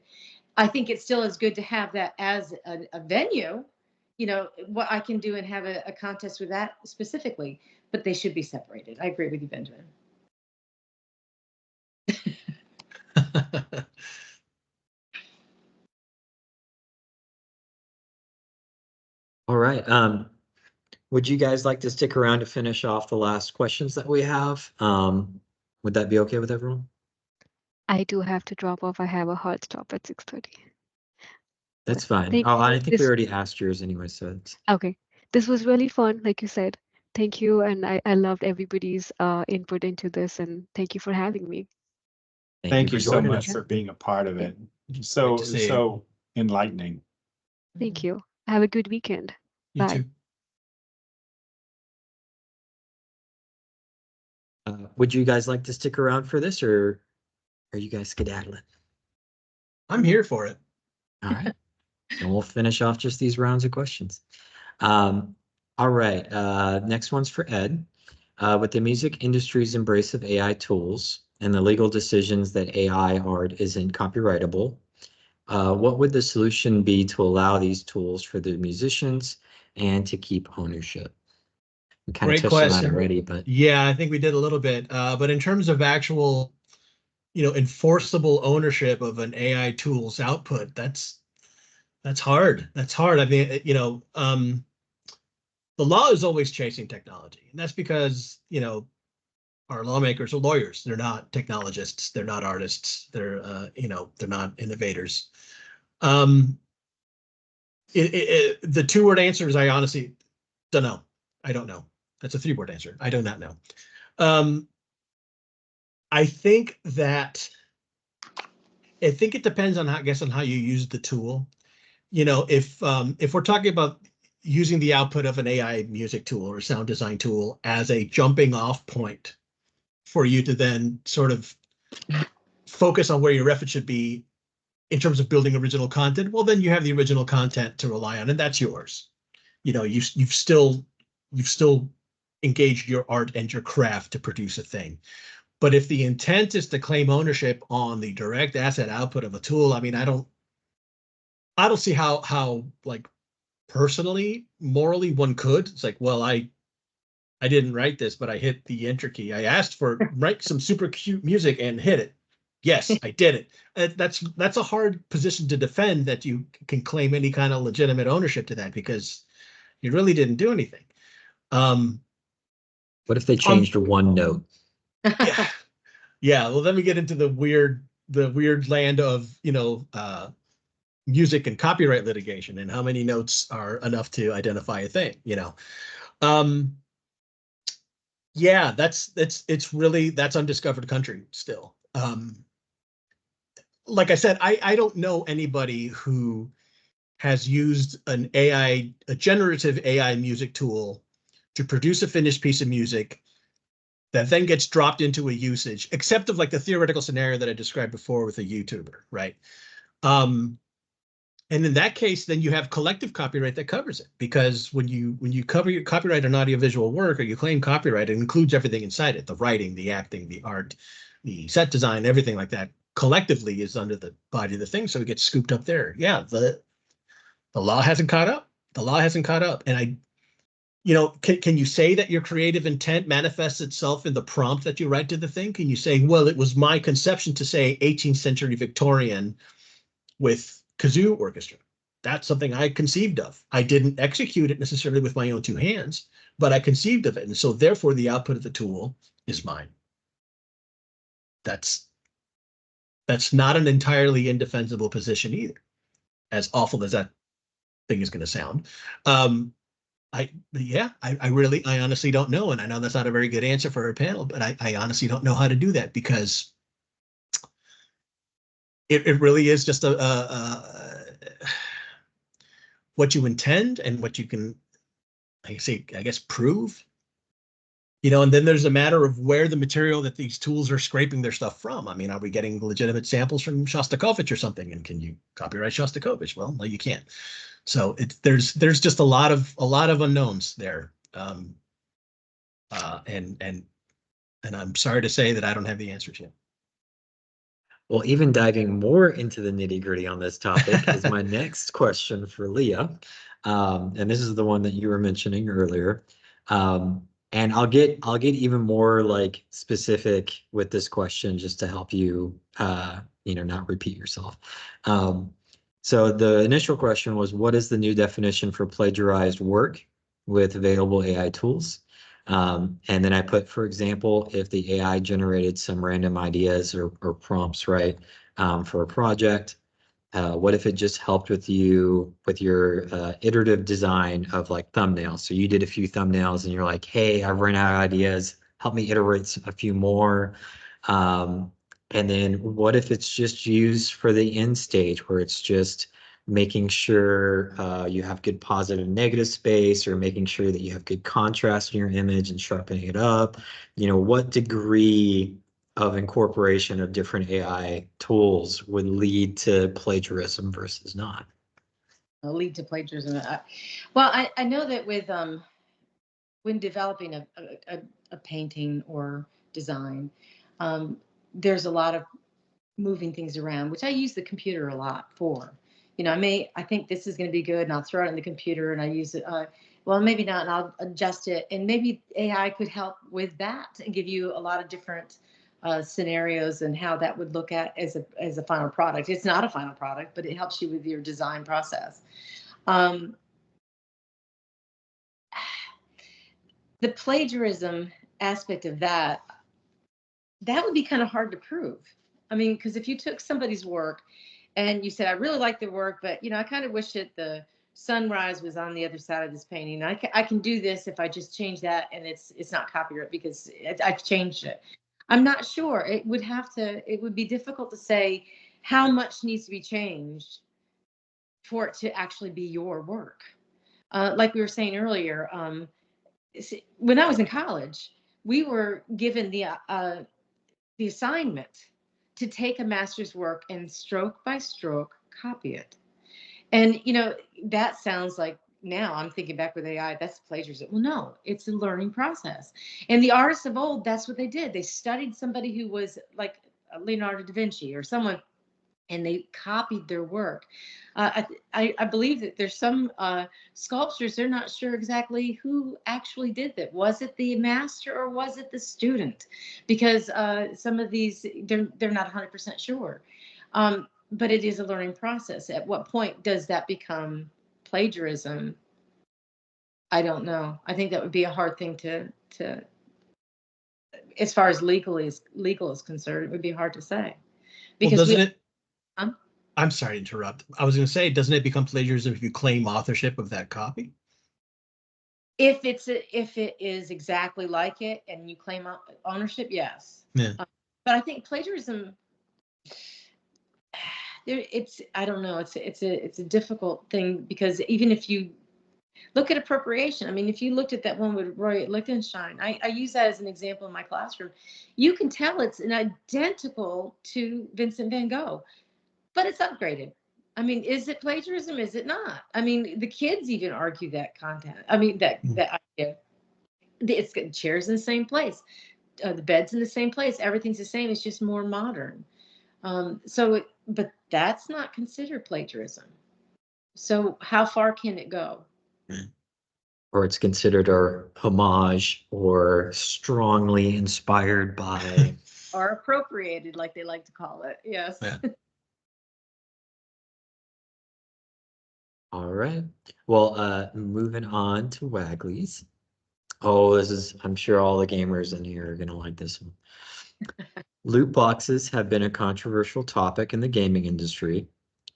I think it still is good to have that as a venue, what I can do and have a contest with that specifically, but they should be separated. I agree with you, Benjamin. All right. Would you guys like to stick around to finish off the last questions that we have? Would that be okay with everyone? I do have to drop off. I have a hard stop at 6:30. That's fine. Thank Oh, I think we this already asked yours anyway, so it's okay. This was really fun, like you said. Thank you, and I loved everybody's input into this, and thank you for having me. Thank you for so joining much us. for being a part of it. Great So to see you. so enlightening. Thank you. Have a good weekend. You Bye. too. Would you guys like to stick around for this, or are you guys skedaddling? I'm here for it. All right. And we'll finish off just these rounds of questions. All right. Next one's for Ed. With the music industry's embrace of AI tools and the legal decisions that AI art isn't copyrightable, what would the solution be to allow these tools for the musicians and to keep ownership? We kind of Great touched on that question. already, but Yeah, I think we did a little bit. But in terms of actual, enforceable ownership of an AI tool's output, that's hard. That's hard. I mean, the law is always chasing technology, and that's because, our lawmakers are lawyers. They're not technologists. They're not artists. They're, they're not innovators. The two-word answer is I honestly don't know. I don't know. That's a three-word answer. I do not know. I think it depends on how you use the tool. If we're talking about using the output of an AI music tool or sound design tool as a jumping off point for you to then sort of focus on where your effort should be in terms of building original content, well, then you have the original content to rely on, and that's yours. You've still engaged your art and your craft to produce a thing. But if the intent is to claim ownership on the direct asset output of a tool, I mean, I don't see how like personally, morally one could. It's like, well, I didn't write this, but I hit the enter key. I asked for write some super cute music and hit it. Yes, I did it. That's a hard position to defend, that you can claim any kind of legitimate ownership to that, because you really didn't do anything. what if they changed one note? Yeah. Well, then we get into the weird land of, music and copyright litigation, and how many notes are enough to identify a thing, Yeah, it's really, that's undiscovered country still. Like I said, I don't know anybody who has used a generative AI music tool to produce a finished piece of music that then gets dropped into a usage, except of like the theoretical scenario that I described before with a YouTuber, right? And in that case, then you have collective copyright that covers it, because when you cover your copyright an audiovisual work, or you claim copyright, it includes everything inside it: the writing, the acting, the art, the set design, everything like that. Collectively is under the body of the thing, so it gets scooped up there. Yeah, the law hasn't caught up. The law hasn't caught up, and can you say that your creative intent manifests itself in the prompt that you write to the thing? Can you say, well, it was my conception to say 18th century Victorian with kazoo orchestra? That's something I conceived of. I didn't execute it necessarily with my own two hands, but I conceived of it. And so therefore the output of the tool is mine. That's not an entirely indefensible position either, as awful as that thing is going to sound. I honestly don't know. And I know that's not a very good answer for our panel, but I honestly don't know how to do that, because it really is just what you intend and what you can, I guess, prove, and then there's a matter of where the material that these tools are scraping their stuff from. I mean, are we getting legitimate samples from Shostakovich or something? And can you copyright Shostakovich? Well, no, you can't. So there's just a lot of unknowns there. And I'm sorry to say that I don't have the answers yet. Well, even diving more into the nitty-gritty on this topic is my next question for Leah. And this is the one that you were mentioning earlier. And I'll get even more like specific with this question, just to help you not repeat yourself. So the initial question was, what is the new definition for plagiarized work with available AI tools? And then I put, for example, if the AI generated some random ideas or prompts, right, for a project, what if it just helped with your iterative design of like thumbnails? So you did a few thumbnails and you're like, hey, I've run out of ideas, help me iterate a few more. And then what if it's just used for the end stage, where it's just making sure you have good positive and negative space, or making sure that you have good contrast in your image and sharpening it up? What degree of incorporation of different AI tools would lead to plagiarism versus not? Lead to plagiarism. Well, I know that with when developing a painting or design, there's a lot of moving things around, which I use the computer a lot for. I think this is going to be good, and I'll throw it in the computer and I use it. Well, maybe not, and I'll adjust it. And maybe AI could help with that and give you a lot of different scenarios and how that would look at as a final product. It's not a final product, but it helps you with your design process. The plagiarism aspect of that would be kind of hard to prove. I mean, because if you took somebody's work and you said, I really like the work, but I kind of wish that the sunrise was on the other side of this painting. I can do this if I just change that, and it's not copyright because I've changed it. I'm not sure. It would be difficult to say how much needs to be changed for it to actually be your work. Like we were saying earlier, when I was in college, we were given the assignment to take a master's work and stroke by stroke copy it. And that sounds like, now I'm thinking back with AI, that's plagiarism. Well, no, it's a learning process. And the artists of old, that's what they did. They studied somebody who was like Leonardo da Vinci or someone, and they copied their work. I believe that there's some sculptures, they're not sure exactly who actually did that. Was it the master or was it the student? Because some of these, they're not 100% sure. But it is a learning process. At what point does that become plagiarism? I don't know. I think that would be a hard thing to as far as legal is concerned, it would be hard to say. Because well, doesn't it? I'm sorry to interrupt. I was going to say, doesn't it become plagiarism if you claim authorship of that copy? If it is exactly like it and you claim ownership, yes. Yeah. But I think plagiarism, I don't know, it's a difficult thing, because even if you look at appropriation, I mean, if you looked at that one with Roy Lichtenstein, I use that as an example in my classroom. You can tell it's an identical to Vincent van Gogh, but it's upgraded. I mean, is it plagiarism? Is it not? I mean, the kids even argue that content. I mean, that idea. It's got chairs in the same place, the bed's in the same place, everything's the same. It's just more modern. But that's not considered plagiarism. So how far can it go? Or it's considered a homage or strongly inspired by. Or appropriated, like they like to call it. Yes. Yeah. All right. Well, moving on to Wagley's. Oh, I'm sure all the gamers in here are going to like this one. Loot boxes have been a controversial topic in the gaming industry.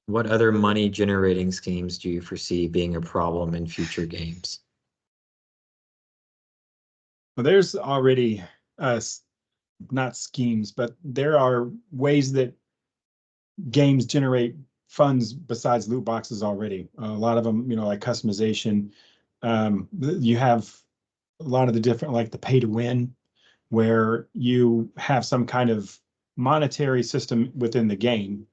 What other money generating schemes do you foresee being a problem in future games? Well, there's already not schemes, but there are ways that games generate funds besides loot boxes already. A lot of them, like customization. You have a lot of the different, like the pay to win, where you have some kind of monetary system within the game,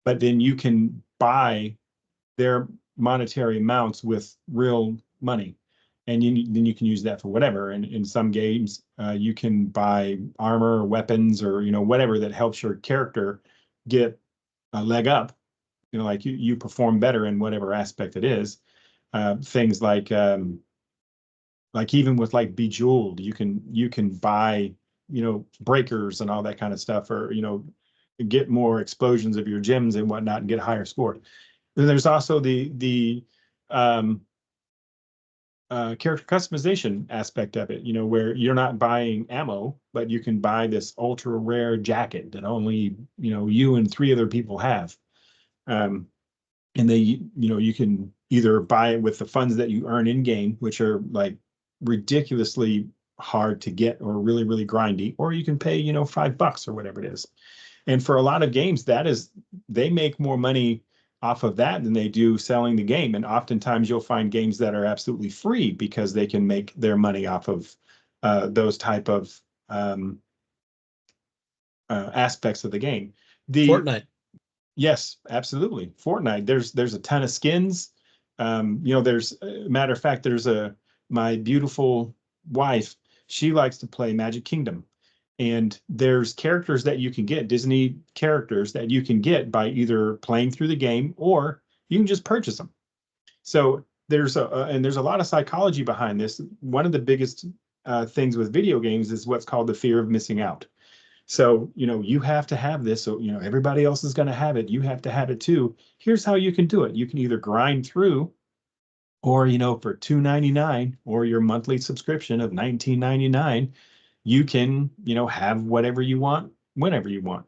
but then you can buy their monetary amounts with real money. And then you can use that for whatever. And in some games, you can buy armor or weapons or, whatever that helps your character get a leg up. Like you perform better in whatever aspect it is. Things like even with like Bejeweled, you can buy, breakers and all that kind of stuff, or, get more explosions of your gems and whatnot and get a higher score. Then there's also the character customization aspect of it, where you're not buying ammo, but you can buy this ultra rare jacket that only, you and 3 other people have. And you can either buy it with the funds that you earn in game, which are like ridiculously hard to get or really, really grindy, or you can pay, $5 or whatever it is. And for a lot of games, they make more money off of that than they do selling the game. And oftentimes you'll find games that are absolutely free because they can make their money off of those type of aspects of the game. Fortnite. Yes, absolutely. Fortnite. There's a ton of skins. There's matter of fact, my beautiful wife, she likes to play Magic Kingdom. And there's characters that you can get, Disney characters that you can get by either playing through the game or you can just purchase them. So there's a lot of psychology behind this. One of the biggest things with video games is what's called the fear of missing out. So, you have to have this. So, everybody else is going to have it. You have to have it too. Here's how you can do it. You can either grind through or, for $2.99 or your monthly subscription of $19.99, you can, have whatever you want, whenever you want.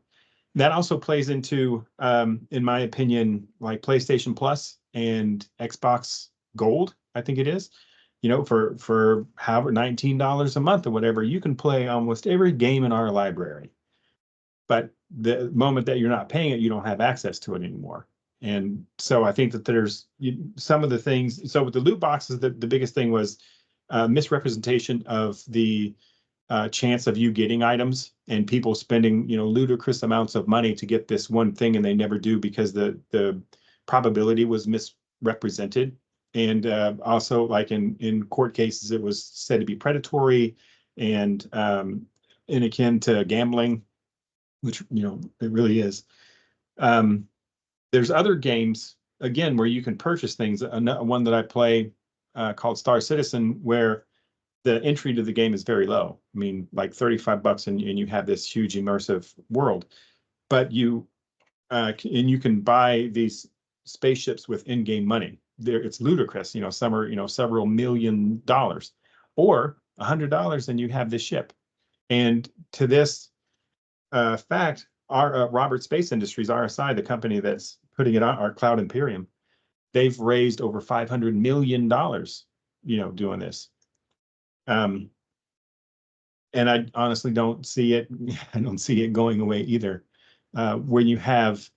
That also plays into, in my opinion, like PlayStation Plus and Xbox Gold, I think it is. For however $19 a month or whatever, you can play almost every game in our library. But the moment that you're not paying it, you don't have access to it anymore. And so I think that there's some of the things. So with the loot boxes, the biggest thing was misrepresentation of the chance of you getting items and people spending, ludicrous amounts of money to get this one thing, and they never do because the probability was misrepresented. And also, like in court cases, it was said to be predatory and akin to gambling, which it really is. There's other games again where you can purchase things. One that I play called Star Citizen, where the entry to the game is very low. I mean, like $35, and you have this huge immersive world. But you can buy these spaceships with in-game money. It's ludicrous. Some are several $1 million, or $100, and you have this ship. And to this fact, our Robert Space Industries, RSI, the company that's putting it on, our Cloud Imperium, they've raised over $500 million, doing this. And I honestly don't see it. I don't see it going away either. When you have,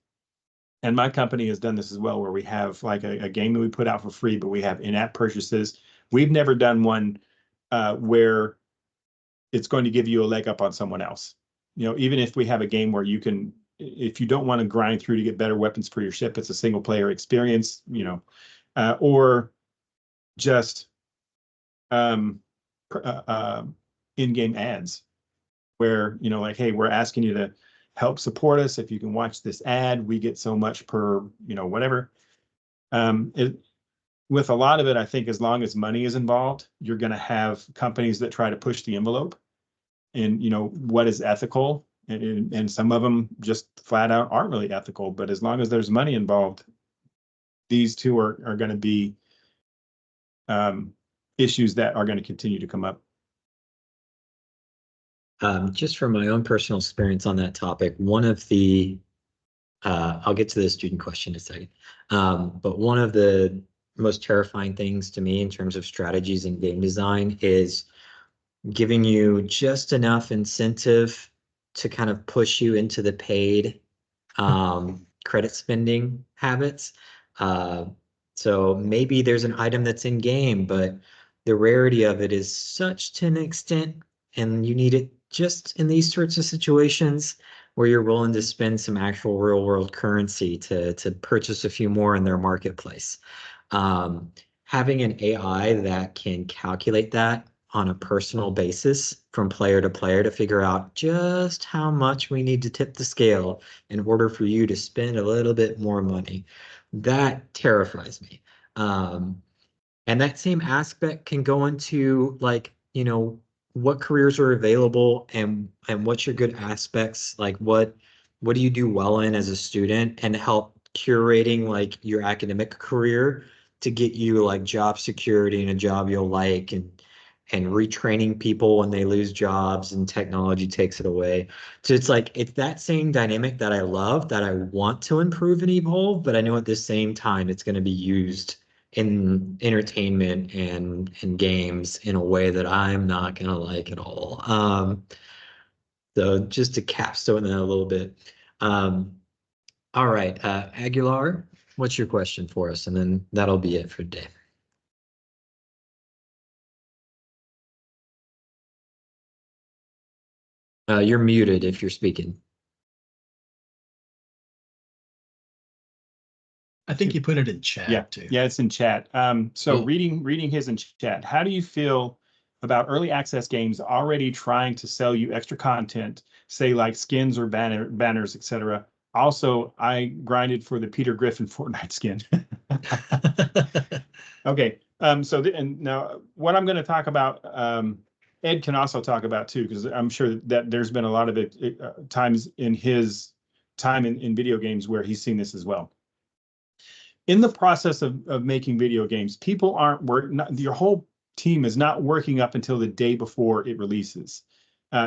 and my company has done this as well, where we have like a game that we put out for free, but we have in-app purchases. We've never done one where it's going to give you a leg up on someone else. You know, even if we have a game where you can, if you don't want to grind through to get better weapons for your ship, it's a single player experience, you know, or just in-game ads where, you know, like, hey, we're asking you to help support us. If you can watch this ad, we get so much per, you know, whatever. With a lot of it, I think as long as money is involved, you're going to have companies that try to push the envelope and, you know, what is ethical. And some of them just flat out aren't really ethical. But as long as there's money involved, these two are going to be issues that are going to continue to come up. Just from my own personal experience on that topic, one of the, I'll get to the student question in a second, but one of the most terrifying things to me in terms of strategies in game design is giving you just enough incentive to kind of push you into the paid credit spending habits. So maybe there's an item that's in game, but the rarity of it is such to an extent, and you need it just in these sorts of situations where you're willing to spend some actual real world currency to purchase a few more in their marketplace. Having an AI that can calculate that on a personal basis from player to player to figure out just how much we need to tip the scale in order for you to spend a little bit more money, that terrifies me. And that same aspect can go into, like, you know, what careers are available and what's your good aspects, like what do you do well in as a student, and help curating like your academic career to get you like job security and a job you'll like, and retraining people when they lose jobs and technology takes it away. So it's like, it's that same dynamic that I love, that I want to improve and evolve, but I know at the same time it's going to be used in entertainment and games in a way that I'm not gonna like at all. So just to capstone that a little bit. All right, Aguilar, what's your question for us? And then that'll be it for today. You're muted if you're speaking. I think you put it in chat Yeah, too. yeah, it's in chat. So Cool. reading his in chat, how do you feel about early access games already trying to sell you extra content, say like skins or banners, etc.? Also, I grinded for the Peter Griffin Fortnite skin. Okay, so and now what I'm going to talk about, Ed can also talk about too, because I'm sure that there's been a lot of times in his time in video games where he's seen this as well. In the process of making video games, people aren't your whole team is not working up until the day before it releases.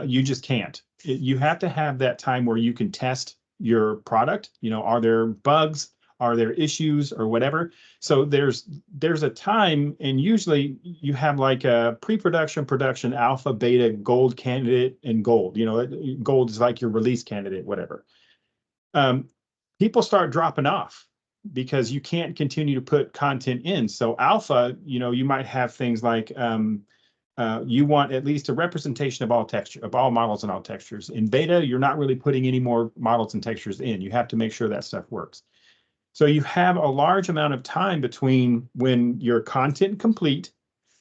You just can't. You have to have that time where you can test your product. You know, are there bugs? Are there issues or whatever? So there's a time, and usually you have like a pre-production, production, alpha, beta, gold candidate, and gold. You know, gold is like your release candidate, whatever. People start dropping off because you can't continue to put content in. So alpha, you know, you might have things like you want at least a representation of all texture, of all models and all textures. In beta, you're not really putting any more models and textures in. You have to make sure that stuff works. So you have a large amount of time between when your content complete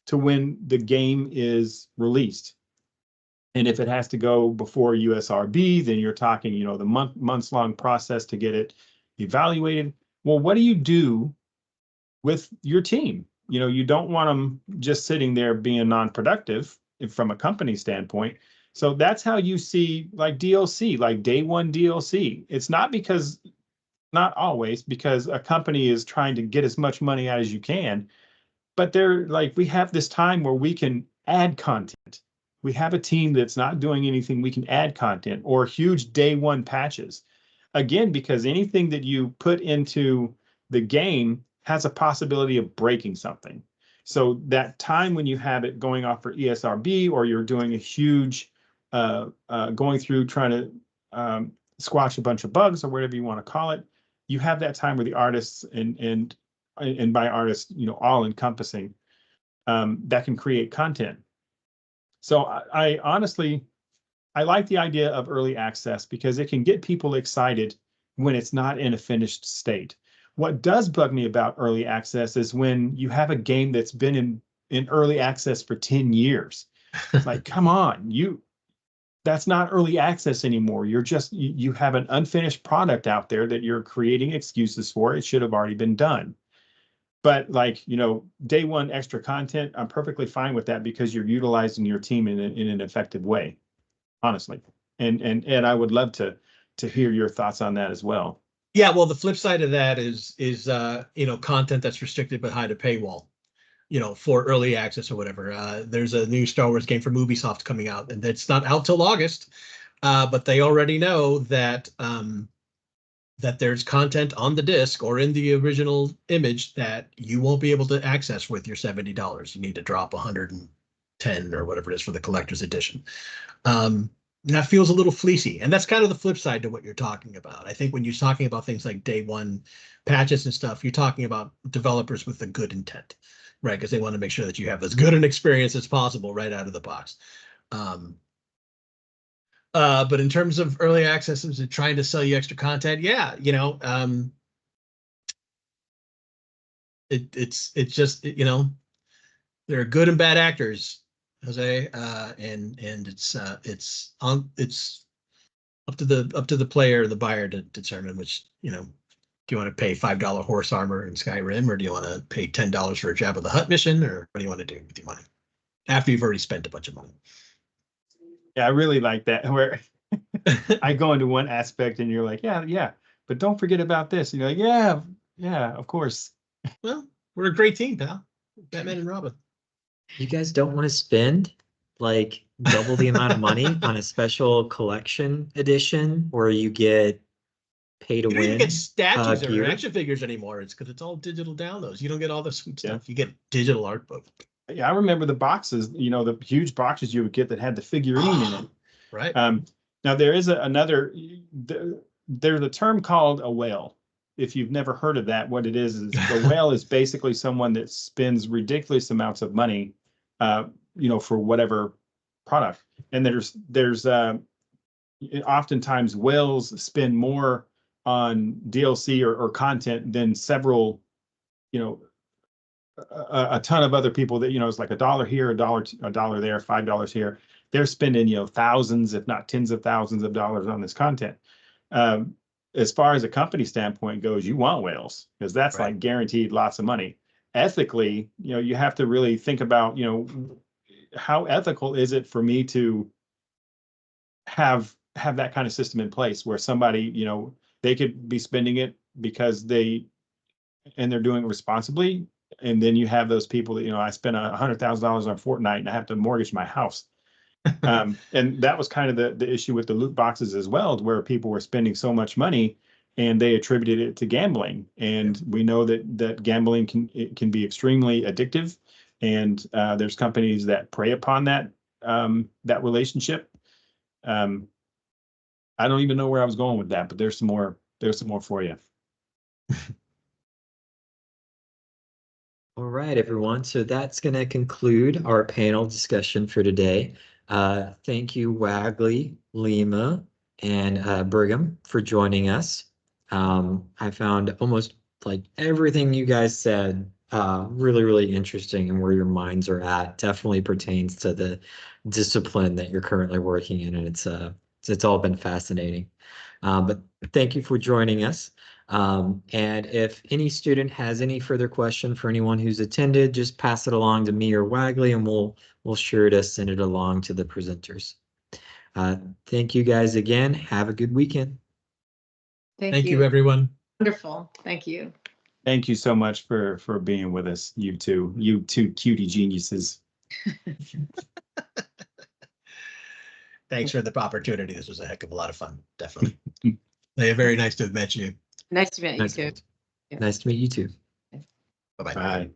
to when the game is released. And if it has to go before USRB, then you're talking, you know, the months long process to get it evaluated. Well, what do you do with your team? You know, you don't want them just sitting there being non-productive from a company standpoint. So that's how you see like DLC, like day one DLC. It's not because, not always, because a company is trying to get as much money out as you can, but they're like, we have this time where we can add content. We have a team that's not doing anything, we can add content, or huge day one patches. Again, because anything that you put into the game has a possibility of breaking something. So that time when you have it going off for ESRB, or you're doing a huge going through trying to squash a bunch of bugs or whatever you want to call it, you have that time where the artists and by artists, you know, all encompassing, that can create content. So I honestly, I like the idea of early access because it can get people excited when it's not in a finished state. What does bug me about early access is when you have a game that's been in early access for 10 years. It's like, come on, that's not early access anymore. You're just, you have an unfinished product out there that you're creating excuses for. It should have already been done. But like, you know, day one extra content, I'm perfectly fine with that because you're utilizing your team in an effective way, honestly. And I would love to hear your thoughts on that as well. Yeah, well, the flip side of that is you know, content that's restricted behind a paywall, you know, for early access or whatever. There's a new Star Wars game from Ubisoft coming out, and it's not out till August, but they already know that that there's content on the disc or in the original image that you won't be able to access with your $70. You need to drop 110 or whatever it is for the collector's edition. That feels a little fleecy, and that's kind of the flip side to what you're talking about. I think when you're talking about things like day one patches and stuff, you're talking about developers with a good intent, right? Because they want to make sure that you have as good an experience as possible right out of the box. But in terms of early access and trying to sell you extra content, yeah, you know, it's just, you know, there are good and bad actors, Jose, and it's up to the player, the buyer, to determine which, you know, do you want to pay $5 horse armor in Skyrim, or do you want to pay $10 for a Jabba the Hutt mission, or what do you want to do with your money after you've already spent a bunch of money? Yeah, I really like that, where I go into one aspect and you're like, yeah, but don't forget about this. And you're like, yeah, of course. Well, we're a great team, pal. Batman and Robin. You guys don't want to spend like double the amount of money on a special collection edition where you get pay to You don't even win get statues or gear? action figures anymore. It's because it's all digital downloads. You don't get all the sweet stuff. You get digital art book. Yeah, I remember the boxes, you know, the huge boxes you would get that had the figurine in it. Right. Now there is there's a term called a whale. If you've never heard of that, what it is the whale is basically someone that spends ridiculous amounts of money, you know, for whatever product. And there's oftentimes whales spend more on DLC or content than several, you know, a ton of other people that, you know, it's like $1 here, a dollar there, $5 here. They're spending, you know, thousands, if not tens of thousands of dollars on this content. As far as a company standpoint goes, you want whales because that's like guaranteed lots of money. Ethically, you know, you have to really think about, you know, how ethical is it for me to have that kind of system in place where somebody, you know, they could be spending it because they're doing it responsibly. And then you have those people that, you know, I spent $100,000 on Fortnite and I have to mortgage my house. And that was kind of the issue with the loot boxes as well, where people were spending so much money and they attributed it to gambling. And we know that gambling can be extremely addictive. And there's companies that prey upon that relationship. I don't even know where I was going with that, but there's some more for you. All right, everyone. So that's going to conclude our panel discussion for today. Thank you, Wagley, Lima, and Brigham for joining us. I found almost like everything you guys said really, really interesting, and where your minds are at definitely pertains to the discipline that you're currently working in, and it's all been fascinating. But thank you for joining us. And if any student has any further question for anyone who's attended, just pass it along to me or Wagley, and we'll sure to send it along to the presenters. Thank you guys again. Have a good weekend. Thank you, everyone. Wonderful. Thank you. Thank you so much for being with us, you two cutie geniuses. Thanks for the opportunity. This was a heck of a lot of fun. Definitely. Leah, very nice to have met you. Nice to meet you too. Nice to meet you too. Bye-bye. Bye.